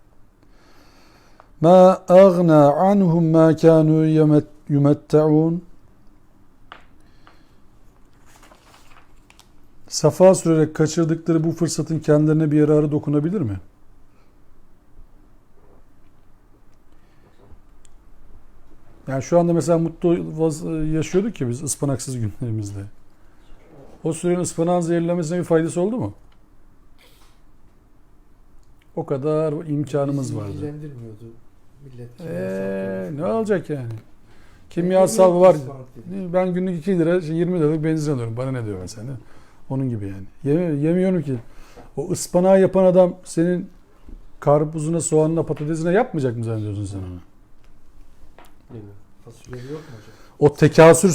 Ma agna anhum ma kanu yumetta'un. Safa sürerek kaçırdıkları bu fırsatın kendilerine bir yararı dokunabilir mi? Yani şu anda mesela mutlu yaşıyorduk ki biz ıspanaksız günlerimizde. O sürenin ıspanağın zehirlenmesine bir faydası oldu mu? O kadar imkanımız vardı. ilgilendirmiyordu millet. Ne olacak yani? Kimyasal var. Ben günlük 2 lira 20 liralık benzin alıyorum. Bana ne diyor mesela? Onun gibi yani. Yemiyorum ki. O ıspanağı yapan adam senin karpuzuna, soğanına, patatesine yapmayacak mı zannediyorsun sen onu? Fasulye yok mu hocam? O tekasür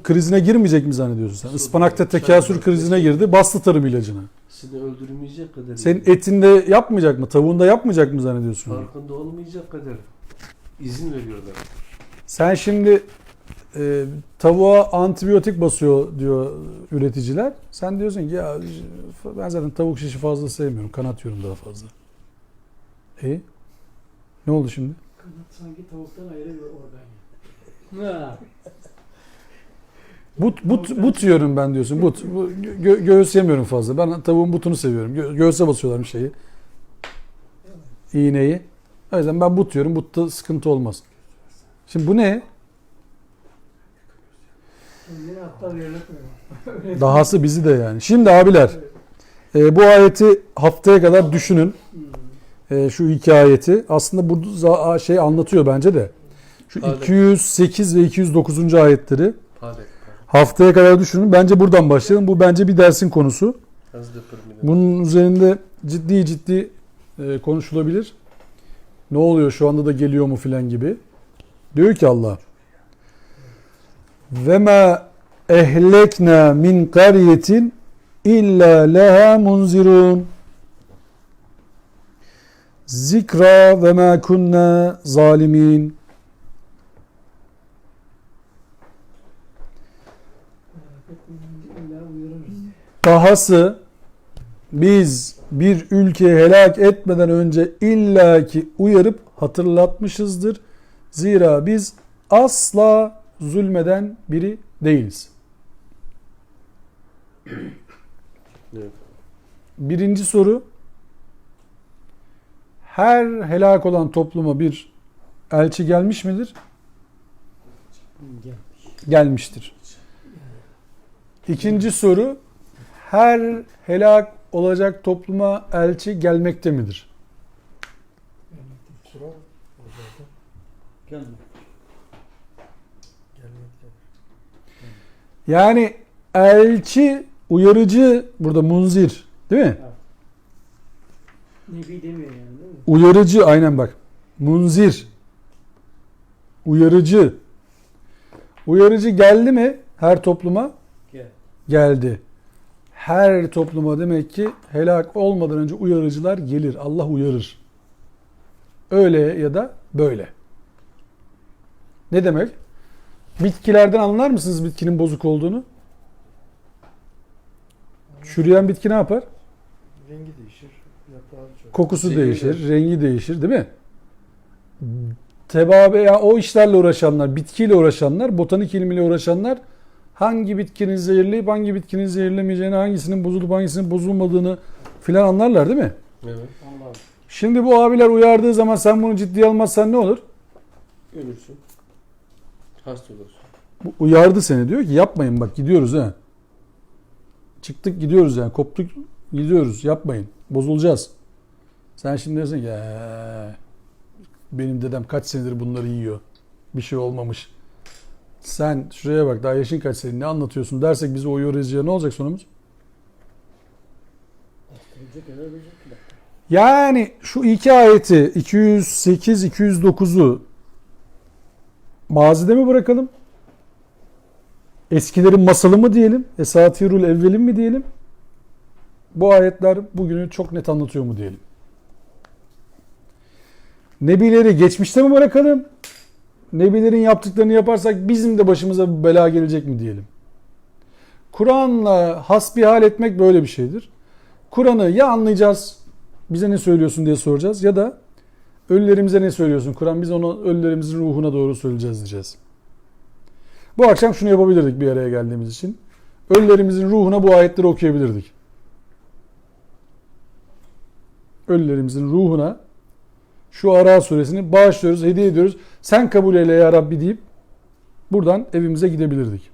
krizine girmeyecek mi zannediyorsun sen? Ispanakta tekasür krizine girdi. Bastı tarım ilacına. Seni öldürmeyecek kadar. Senin etinde yapmayacak mı? Tavuğunda yapmayacak mı zannediyorsun? Farkında olmayacak kadar izin veriyorlar. Sen şimdi tavuğa antibiyotik basıyor diyor üreticiler. Sen diyorsun ki ya ben zaten tavuk şişi fazla sevmiyorum. Kanat yiyorum daha fazla. Ne oldu şimdi? Kanat sanki tavuktan ayrı bir organ. Ha. But yiyorum ben diyorsun. Göğüs yemiyorum fazla. Ben tavuğun butunu seviyorum. Göğüse basıyorlar şeyi. İğneyi. O yüzden ben but yiyorum. Butta sıkıntı olmaz. Şimdi bu ne? Kendini aptal yaratmıyor. Dahası bizi de yani. Şimdi abiler bu ayeti haftaya kadar düşünün. Şu iki ayeti. Aslında bu şey anlatıyor bence de. Şu 208 ve 209. ayetleri haftaya kadar düşünün. Bence buradan başlayalım. Bu bence bir dersin konusu. Bunun üzerinde ciddi konuşulabilir. Ne oluyor şu anda da geliyor mu filan gibi. Diyor ki Allah ve ma ehlekna min qaryetin illa leha munzirun. zikra ve ma kunna zalimin. İlla uyarırız. Dahası biz bir ülkeyi helak etmeden önce illaki uyarıp hatırlatmışızdır. Zira biz asla zulmeden biri değiliz. Evet. Birinci soru, her helak olan topluma bir elçi gelmiş midir? Gelmiş. Gelmiştir. İkinci soru, her helak olacak topluma elçi gelmekte midir? Sıra o zaten Gelme. gelmekte. Yani elçi, uyarıcı, burada munzir değil mi? Nebi demiyor yani değil mi? Uyarıcı, aynen bak. Munzir. Uyarıcı. Uyarıcı geldi mi her topluma? Gel. Geldi. Her topluma demek ki helak olmadan önce uyarıcılar gelir. Allah uyarır. Öyle ya da böyle. Ne demek? Bitkilerden anlar mısınız bitkinin bozuk olduğunu? Çürüyen bitki ne yapar? Rengi değişir. Yaprağı çok. Kokusu Zehirli. değişir, rengi değişir değil mi? Tebabe, yani o işlerle uğraşanlar, bitkiyle uğraşanlar, botanik ilmiyle uğraşanlar hangi bitkinin zehirleyip hangi bitkinin zehirlemeyeceğini, hangisinin bozulup hangisinin bozulmadığını filan anlarlar değil mi? Evet. Allah'ım. Şimdi bu abiler uyardığı zaman sen bunu ciddiye almazsan ne olur? Ölürsün. Hasta olursun. Bu uyardı seni, diyor ki yapmayın bak, gidiyoruz ha. Çıktık gidiyoruz yani, koptuk gidiyoruz, yapmayın, bozulacağız. Sen şimdi diyorsun ki benim dedem kaç senedir bunları yiyor, bir şey olmamış. Sen şuraya bak, daha yaşın kaç senin, ne anlatıyorsun dersek bizi o uyarıcıya ne olacak sonumuz? Bastıracak kadar ölecek bir dakika. Yani şu iki ayeti 208-209'u mazide mi bırakalım? Eskilerin masalı mı diyelim? Esatirul evvelin mi diyelim? Bu ayetler bugünü çok net anlatıyor mu diyelim? Nebileri geçmişte mi bırakalım? Nebilerin yaptıklarını yaparsak bizim de başımıza bir bela gelecek mi diyelim? Kur'an'la hasbihal etmek böyle bir şeydir. Kur'an'ı ya anlayacağız, bize ne söylüyorsun diye soracağız, ya da ölülerimize ne söylüyorsun Kur'an, biz onu ölülerimizin ruhuna doğru söyleyeceğiz diyeceğiz. Bu akşam şunu yapabilirdik bir araya geldiğimiz için. Ölülerimizin ruhuna bu ayetleri okuyabilirdik. Ölülerimizin ruhuna şu Ara suresini bağışlıyoruz, hediye ediyoruz. Sen kabul eyle ya Rabbi deyip buradan evimize gidebilirdik.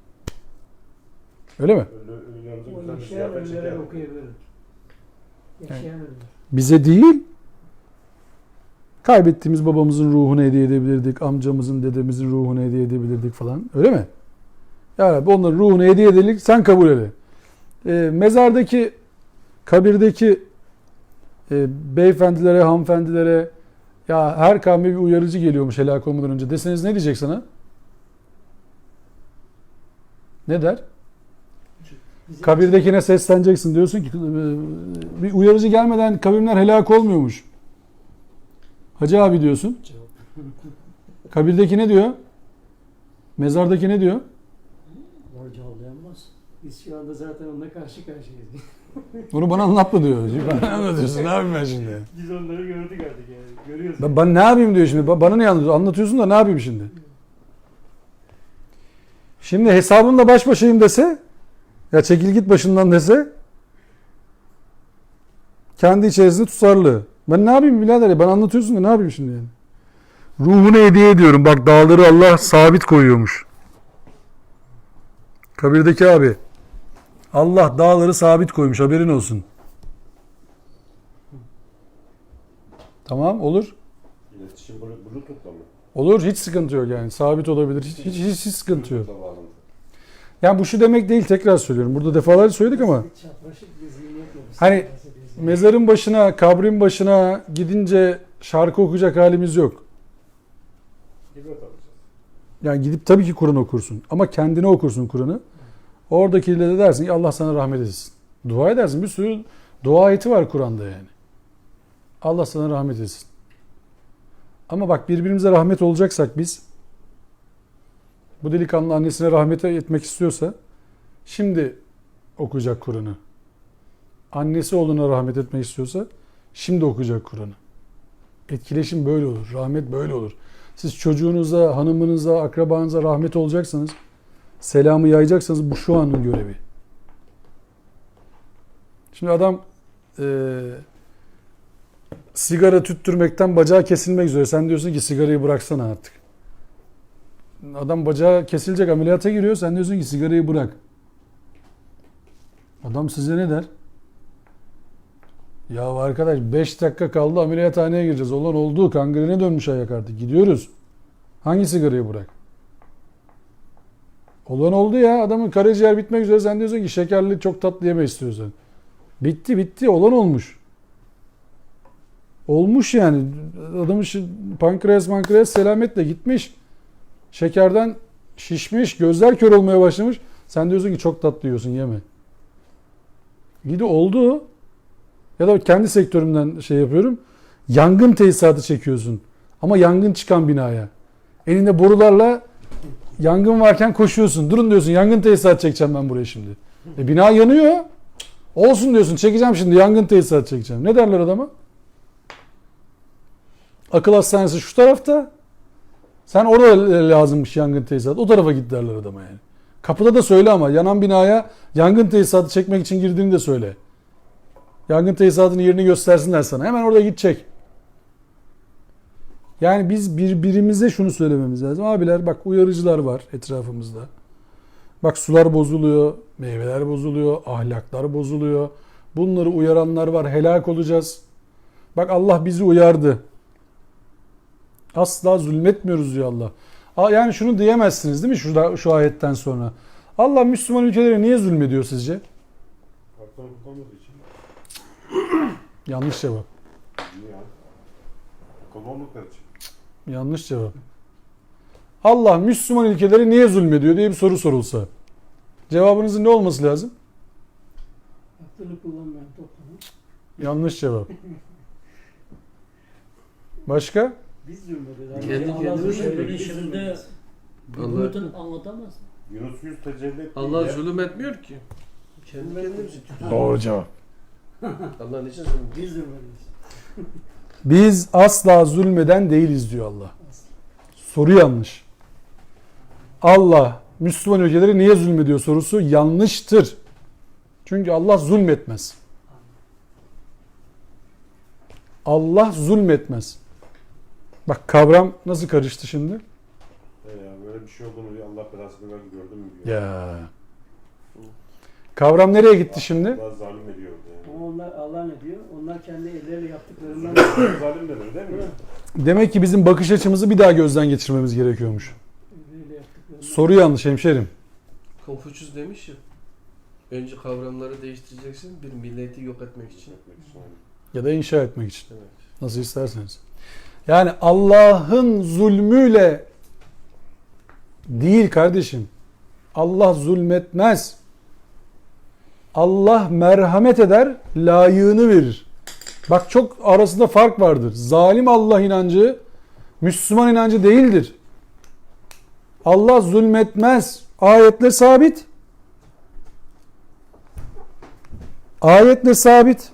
Öyle mi? Ölülerimize O güzel bir yaşayan ziyafet ölülere çeker. okuyabilirim. Yaşayan ölüler. Bize değil, kaybettiğimiz babamızın ruhunu hediye edebilirdik, amcamızın, dedemizin ruhunu hediye edebilirdik falan. Öyle mi? Ya Rabbi onların ruhunu hediye edelim, sen kabul eyle. Mezardaki, kabirdeki beyefendilere, hanımefendilere ya her kavme bir uyarıcı geliyormuş helak olmadan önce deseniz ne diyecek sana? Ne der? Bize Kabirdekine sesleneceksin, diyorsun ki bir uyarıcı gelmeden kavimler helak olmuyormuş. Hacı abi diyorsun. Kabirdeki ne diyor? Mezardaki ne diyor? Var cevaplayamaz. Biz şu anda zaten onunla karşı karşıyayız. Bunu bana anlatma diyor. Bana anlatıyorsun, ne yapayım ben şimdi? Biz onları gördük artık yani. Görüyoruz. Ben ne yapayım diyor şimdi. Bana ne anlatıyorsun? Anlatıyorsun da ne yapayım şimdi? Şimdi hesabımla baş başayım dese, ya çekil git başından dese, kendi içerisinde tutarlı. Ben ne yapayım birader ya? Bana anlatıyorsun da ne yapayım şimdi yani? Ruhunu hediye ediyorum. Bak dağları Allah sabit koyuyormuş. Kabirdeki abi. Allah dağları sabit koymuş, haberin olsun. Tamam, olur. İletişim Bluetooth'la mı? Olur, hiç sıkıntı yok yani. Sabit olabilir. Hiç sıkıntı yok. Bluetooth'la bağlantı. Yani bu şu demek değil, tekrar söylüyorum. Burada defalarca söyledik ama Çapraşık bir zihniyetle biz Hani bahsediyoruz. mezarın başına, kabrin başına gidince şarkı okuyacak halimiz yok. İbret alacağız. Yani gidip tabii ki Kur'an okursun. Ama kendine okursun Kur'an'ı. Oradakiyle de dersin ki Allah sana rahmet etsin. Dua edersin. Bir sürü dua ayeti var Kur'an'da yani. Allah sana rahmet etsin. Ama bak birbirimize rahmet olacaksak biz, bu delikanlı annesine rahmet etmek istiyorsa şimdi okuyacak Kur'an'ı. Annesi oğluna rahmet etmek istiyorsa şimdi okuyacak Kur'an'ı. Etkileşim böyle olur. Rahmet böyle olur. Siz çocuğunuza, hanımınıza, akrabanıza rahmet olacaksanız, selamı yayacaksanız bu şu anın görevi. Şimdi adam sigara tüttürmekten bacağı kesilmek üzere. Sen diyorsun ki sigarayı bıraksana artık. Adam bacağı kesilecek, ameliyata giriyor. Sen diyorsun ki sigarayı bırak. Adam size ne der? Ya arkadaş 5 dakika kaldı, ameliyathaneye gireceğiz. Olan oldu, kangrene dönmüş ayak artık. Gidiyoruz. Hangi sigarayı bırak? Olan oldu ya. Adamın karaciğer bitmek üzere. Sen diyorsun ki şekerli çok tatlı yeme istiyorsan. Bitti. Olan olmuş. Olmuş yani. Adamın pankreas selametle gitmiş. Şekerden şişmiş. Gözler kör olmaya başlamış. Sen diyorsun ki çok tatlı yiyorsun, yeme. Gidi oldu. Ya da kendi sektörümden şey yapıyorum. Yangın tesisatı çekiyorsun. Ama yangın çıkan binaya. Elinde borularla yangın varken koşuyorsun. Durun diyorsun, yangın tesisatı çekeceğim ben buraya şimdi. Bina yanıyor. Olsun diyorsun, çekeceğim şimdi, yangın tesisatı çekeceğim. Ne derler adama? Akıl hastanesi şu tarafta. Sen orada lazımmış yangın tesisatı. O tarafa git derler adama yani. Kapıda da söyle ama yanan binaya yangın tesisatı çekmek için girdiğini de söyle. Yangın tesisatının yerini göstersinler sana. Hemen orada git çek. Yani biz birbirimize şunu söylememiz lazım. Abiler bak, uyarıcılar var etrafımızda. Bak sular bozuluyor, meyveler bozuluyor, ahlaklar bozuluyor. Bunları uyaranlar var, helak olacağız. Bak Allah bizi uyardı. Asla zulmetmiyoruz diyor Allah. Yani şunu diyemezsiniz değil mi şu ayetten sonra? Allah Müslüman ülkelere niye zulmediyor sizce? Haklarını kullanmadığı için. Yanlış cevap. Niye ya? Akıllı oldukları için. Yanlış cevap. Allah Müslüman ülkelere niye zulmediyor diye bir soru sorulsa, cevabınızın ne olması lazım? Aklını kullanmayan toplumu. Yanlış cevap. Başka? Biz zulmediyoruz. Kendi Allah kendimize zulmediyor, Şimdi biz zulmediyoruz. Buyurun anlatamaz. Yunus 100 tecelli ettiğinde Allah zulüm etmiyor ki. Kendi kendimizi Doğru cevap. Allah niçin zulüm? Biz zulmediyoruz. Biz asla zulmeden değiliz diyor Allah. Soru yanlış. Allah Müslüman ülkeleri niye zulmediyor sorusu yanlıştır. Çünkü Allah zulmetmez. Allah zulmetmez. Bak kavram nasıl karıştı şimdi? ya böyle bir şey olduğunu diyor, Allah belasını verdi, gördün mü diyor. Ya. Kavram nereye gitti şimdi? Allah zalim ediyordu yani. Ama onlar Allah ne diyor? Onlar kendi elleriyle yaptıklarından Zalim denir değil mi? Demek ki bizim bakış açımızı bir daha gözden geçirmemiz gerekiyormuş. elleriyle yaptıklarından. Soru yanlış hemşerim. Konfüçyüs demiş ya. Önce kavramları değiştireceksin bir milleti yok etmek için. Ya da inşa etmek için. Evet. Nasıl isterseniz. Yani Allah'ın zulmüyle değil kardeşim. Allah zulmetmez. Allah merhamet eder, layığını verir. Bak çok arasında fark vardır. Zalim Allah inancı, Müslüman inancı değildir. Allah zulmetmez. Ayetle sabit. Ayetle sabit.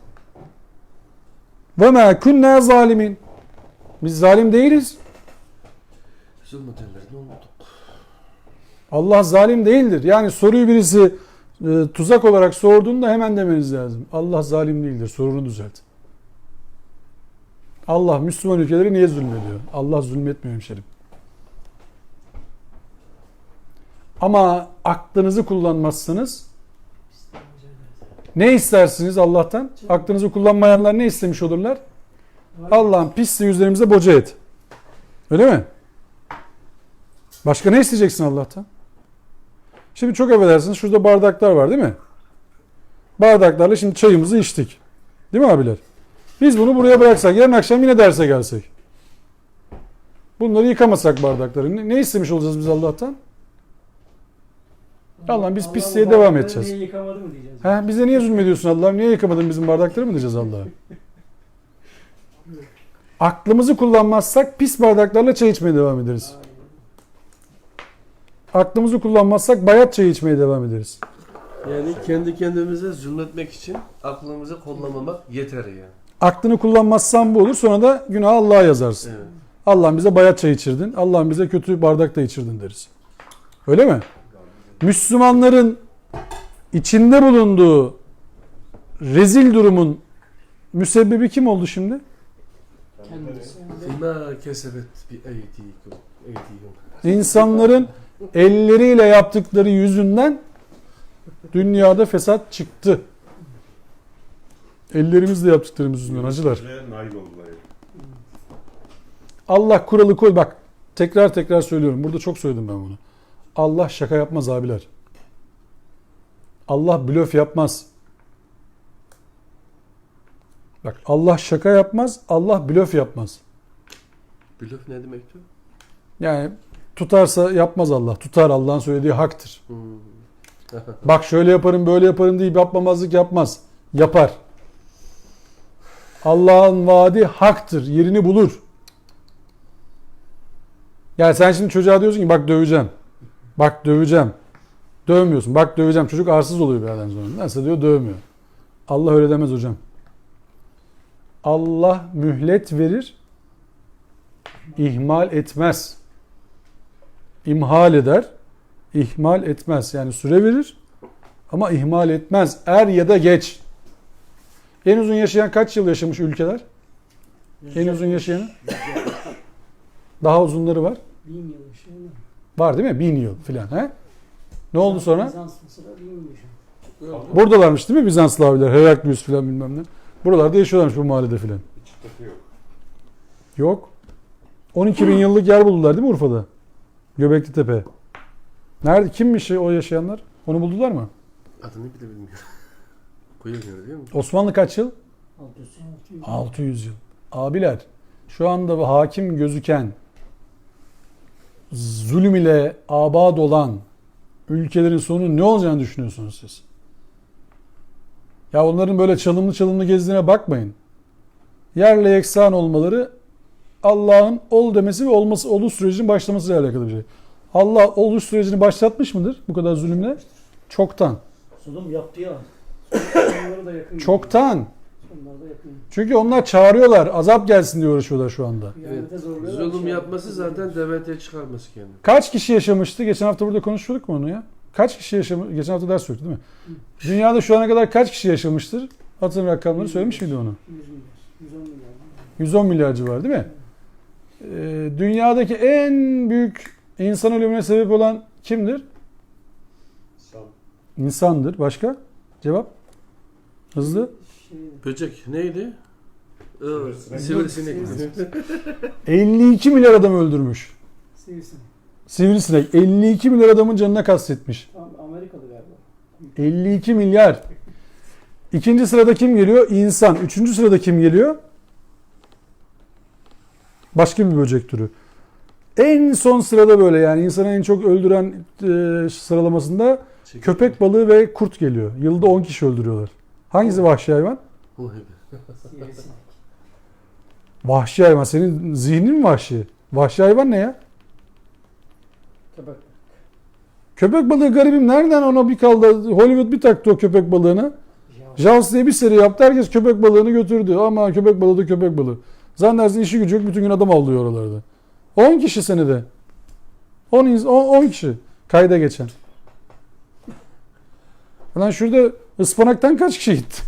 Ve mâ kunnâ zalimin. Biz zalim değiliz. Zulmedenlerden olmadık. Allah zalim değildir. Yani soruyu birisi tuzak olarak sorduğunda hemen demeniz lazım. Allah zalim değildir. Sorunu düzelt. Allah Müslüman ülkeleri niye zulmediyor? Allah zulmetmiyor hemşerim. Ama aklınızı kullanmazsınız. Ne istersiniz Allah'tan? Aklınızı kullanmayanlar ne istemiş olurlar? Allah'ın pisliği üzerimize boca et. Öyle mi? Başka ne isteyeceksin Allah'tan? Şimdi çok affedersiniz, şurada bardaklar var değil mi? Bardaklarla şimdi çayımızı içtik. Değil mi abiler? Biz bunu buraya bıraksak, yarın akşam yine derse gelsek. Bunları yıkamasak bardakları. Ne istemiş olacağız biz Allah'tan? Allah'ım biz pisliğe devam edeceğiz. Niye yıkamadı mı diyeceğiz? Bize niye zulmediyorsun Allah'ım? Niye yıkamadın bizim bardakları mı diyeceğiz Allah'a? Aklımızı kullanmazsak pis bardaklarla çay içmeye devam ederiz. Aklımızı kullanmazsak bayat çay içmeye devam ederiz. Yani kendi kendimize zulmetmek için aklımızı kullanmamak yeter yani. Aklını kullanmazsan bu olur. Sonra da günahı Allah'a yazarsın. Evet. Allah'ım bize bayat çay içirdin. Allah'ım bize kötü bardakta içirdin deriz. Öyle mi? Müslümanların içinde bulunduğu rezil durumun müsebbibi kim oldu şimdi? Kendisi. Fima kesebet bi eydikum. İnsanların elleriyle yaptıkları yüzünden dünyada fesat çıktı. Ellerimizle yaptıklarımız yüzünden acılar. Ve nail oldular. Allah kuralı koy. Bak tekrar söylüyorum. Burada çok söyledim ben bunu. Allah şaka yapmaz abiler. Allah blöf yapmaz. Bak Allah şaka yapmaz. Allah blöf yapmaz. Blöf ne demekti? Yani tutarsa yapmaz Allah. Tutar, Allah'ın söylediği haktır. Hmm. Bak şöyle yaparım böyle yaparım deyip yapmamazlık yapmaz. Yapar. Allah'ın vaadi haktır. Yerini bulur. Yani sen şimdi çocuğa diyorsun ki bak döveceğim. Bak döveceğim. Dövmüyorsun. Bak döveceğim. Çocuk arsız oluyor bir yerden sonra. Nasıl diyor? Dövmüyor. Allah öyle demez hocam. Allah mühlet verir. İhmal etmez. İmhal eder. İhmal etmez. Yani süre verir. Ama ihmal etmez. Er ya da geç. En uzun yaşayan kaç yıl yaşamış ülkeler? En uzun yaşayanı? Daha uzunları var. 1000 yıl şey mi? Var değil mi? 1000 yıl filan. He? Ne oldu sonra? Bizans mesela 1000 yıl yaşamış. Buradalarmış değil mi Bizanslı abiler? Heraklius filan bilmem ne. Buralarda yaşıyorlarmış bu mahallede filan. Hiç çıkıntı yok. Yok. 12 bin yıllık yer buldular değil mi Urfa'da? Göbekli Tepe. Nerede? Kimmiş o yaşayanlar? Onu buldular mı? Adını bile bilmiyorum. Koyamıyor değil mi? Osmanlı kaç yıl? 600. 600 yıl. Abiler şu anda hakim gözüken zulüm ile abad olan ülkelerin sonu ne olacağını düşünüyorsunuz siz? Ya onların böyle çalımlı gezdiğine bakmayın. Yerle yeksan olmaları Allah'ın ol demesi ve olması oluş sürecinin başlamasıyla alakalı bir şey. Allah oluş sürecini başlatmış mıdır bu kadar zulümle? Çoktan. Zulüm yaptı ya. Onları da yakın. Çoktan. Onlar da yakın. Çünkü onlar çağırıyorlar. Azap gelsin diye uğraşıyorlar şu anda. Kıyamete zorluyorlar. Zulüm yapması zaten devlete çıkarması kendini. Kaç kişi yaşamıştı? Geçen hafta burada konuşuyorduk mu onu ya? Kaç kişi yaşamış? Geçen hafta ders yoktu değil mi? Dünyada şu ana kadar kaç kişi yaşamıştır? Hatırın rakamları söylemiş miydi onu? 100 milyar. 110 milyar. 110 milyar civarı değil mi? Dünyadaki en büyük insan ölümüne sebep olan kimdir? İnsandır. Başka? Cevap? Hızlı. Böcek neydi? Sivrisinek. Sivrisinek. 52 milyar adam öldürmüş. Sivrisinek. Sivrisinek 52 milyar adamın canına kastetmiş. Tam Amerikalı galiba. 52 milyar. İkinci sırada kim geliyor? İnsan. Üçüncü sırada kim geliyor? Başka bir böcek türü. En son sırada böyle yani insanı en çok öldüren sıralamasında köpek balığı ve kurt geliyor. Yılda 10 kişi öldürüyorlar. Hangisi vahşi hayvan? Sivrisinek. Vahşi hayvan. Senin zihnin mi vahşi? Vahşi hayvan ne ya? Köpek. Köpek balığı garibim. Nereden ona bir kaldı? Hollywood bir taktı o köpek balığını. Jaws diye bir seri yaptı. Herkes köpek balığını götürdü. Ama köpek balığı da köpek balığı. Zannedersin işi gücü yok. Bütün gün adam avlıyor oralarda. 10 kişi senede. 10 kişi. Kayda geçen. Lan şurada ıspanaktan kaç kişi gitti?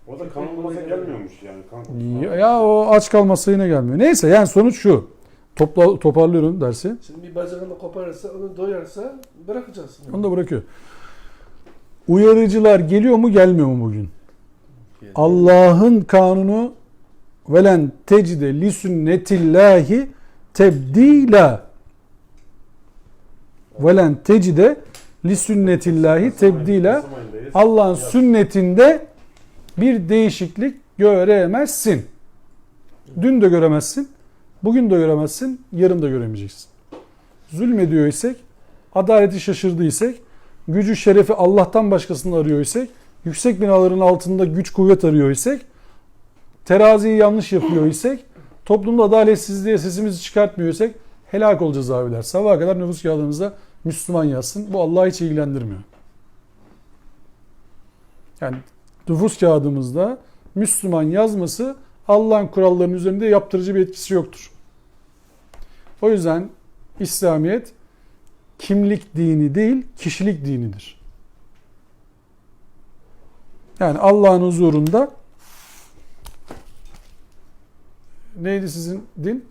O da kanılmasa gelmiyormuş yani. Kan. Ya o aç kalması yine gelmiyor. Neyse yani sonuç şu. Toparlıyorum dersi. Şimdi bir bacağını koparırsa, onu doyarsa bırakacaksın. Onu da bırakıyor. Uyarıcılar geliyor mu gelmiyor mu bugün? Yani. Allah'ın kanunu velen tecide li sünnetillahi tebdila. Velen tecide li sünnetillahi tebdila. Allah'ın sünnetinde bir değişiklik göremezsin. Dün de göremezsin. Bugün de göremezsin. Yarın da göremeyeceksin. Zulmediyor isek, adaleti şaşırdıysak, gücü şerefi Allah'tan başkasını arıyor isek, yüksek binaların altında güç kuvvet arıyor isek, teraziyi yanlış yapıyor isek, toplumda adaletsizliğe sesimizi çıkartmıyor isek helak olacağız abiler. Sabaha kadar nüfus kağıdınıza Müslüman yazsın. Bu Allah'ı hiç ilgilendirmiyor. Yani nüfus kağıdımızda Müslüman yazması Allah'ın kurallarının üzerinde yaptırıcı bir etkisi yoktur. O yüzden İslamiyet kimlik dini değil, kişilik dinidir. Yani Allah'ın huzurunda neydi sizin din?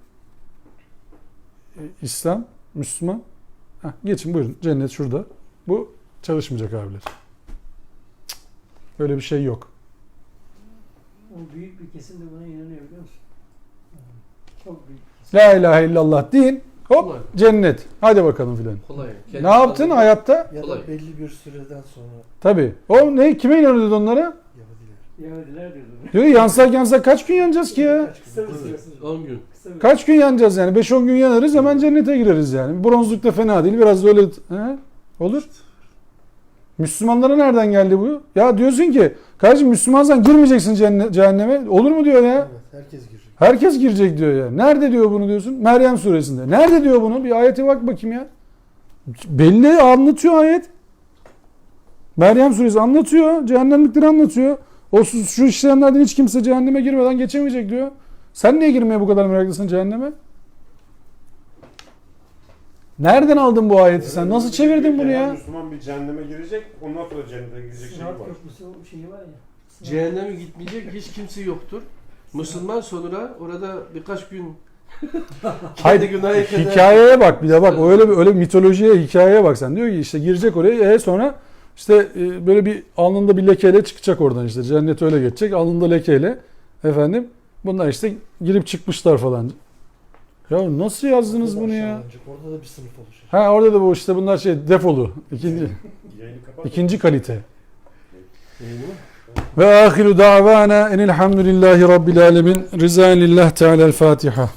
İslam, Müslüman. Geçin buyurun. Cennet şurada. Bu çalışmayacak abiler. Böyle bir şey yok. O büyük bir kesim de buna inanıyor biliyor musun? Çok büyük. La ilahe illallah din. Hop Kolay. cennet. Hadi bakalım filan. Kolay. Ne yaptın hayatta? Ya Kolay. da belli bir süreden sonra Tabii. O ne? Kime inanıyordu onlara? Yahudiler. Yahudiler diyordu. Diyor yansak kaç gün yanacağız ki ya? Kısa bir süresi. 10 gün. Kısa bir Kaç gün yanacağız yani? 5-10 gün yanarız hemen cennete gireriz yani. Bronzluk da fena değil. Biraz da öyle olur. Müslümanlara nereden geldi bu? Ya diyorsun ki kardeşim Müslümansan girmeyeceksin cehenneme. Olur mu diyor ya? Evet, herkes girecek. Herkes girecek diyor ya. Nerede diyor bunu diyorsun? Meryem suresinde. Nerede diyor bunu? Bir ayete bak bakayım ya. Belli anlatıyor ayet. Meryem suresi anlatıyor. Cehennemlikleri anlatıyor. O şu işleyenlerden hiç kimse cehenneme girmeden geçemeyecek diyor. Sen niye girmeye bu kadar meraklısın cehenneme? Nereden aldın bu ayeti sen? Nasıl çevirdin bunu ya? Müslüman bir cehenneme girecek, ondan sonra cennete girecek şey var. Sırat köprüsü şeyi var ya. Cehenneme gitmeyecek hiç kimse yoktur. Müslüman sonra orada birkaç gün Hayır, günahı kadar- hikayeye bak bir de bak öyle mitolojiye hikayeye bak sen diyor ki işte girecek oraya sonra işte böyle bir alnında bir lekeyle çıkacak oradan işte cennet öyle geçecek alnında lekeyle efendim bunlar işte girip çıkmışlar falan. Ya nasıl yazdınız Orada bunu ya? aşağılanacak, orada da bir sınıf oluşacak. Ha orada da bu işte bunlar şey defolu Yayını kapat. ikinci kalite. Değil mi? Ve ahiru davana enilhamdülillahi rabbil alemin. Rizaen lillah teala'l Fatiha.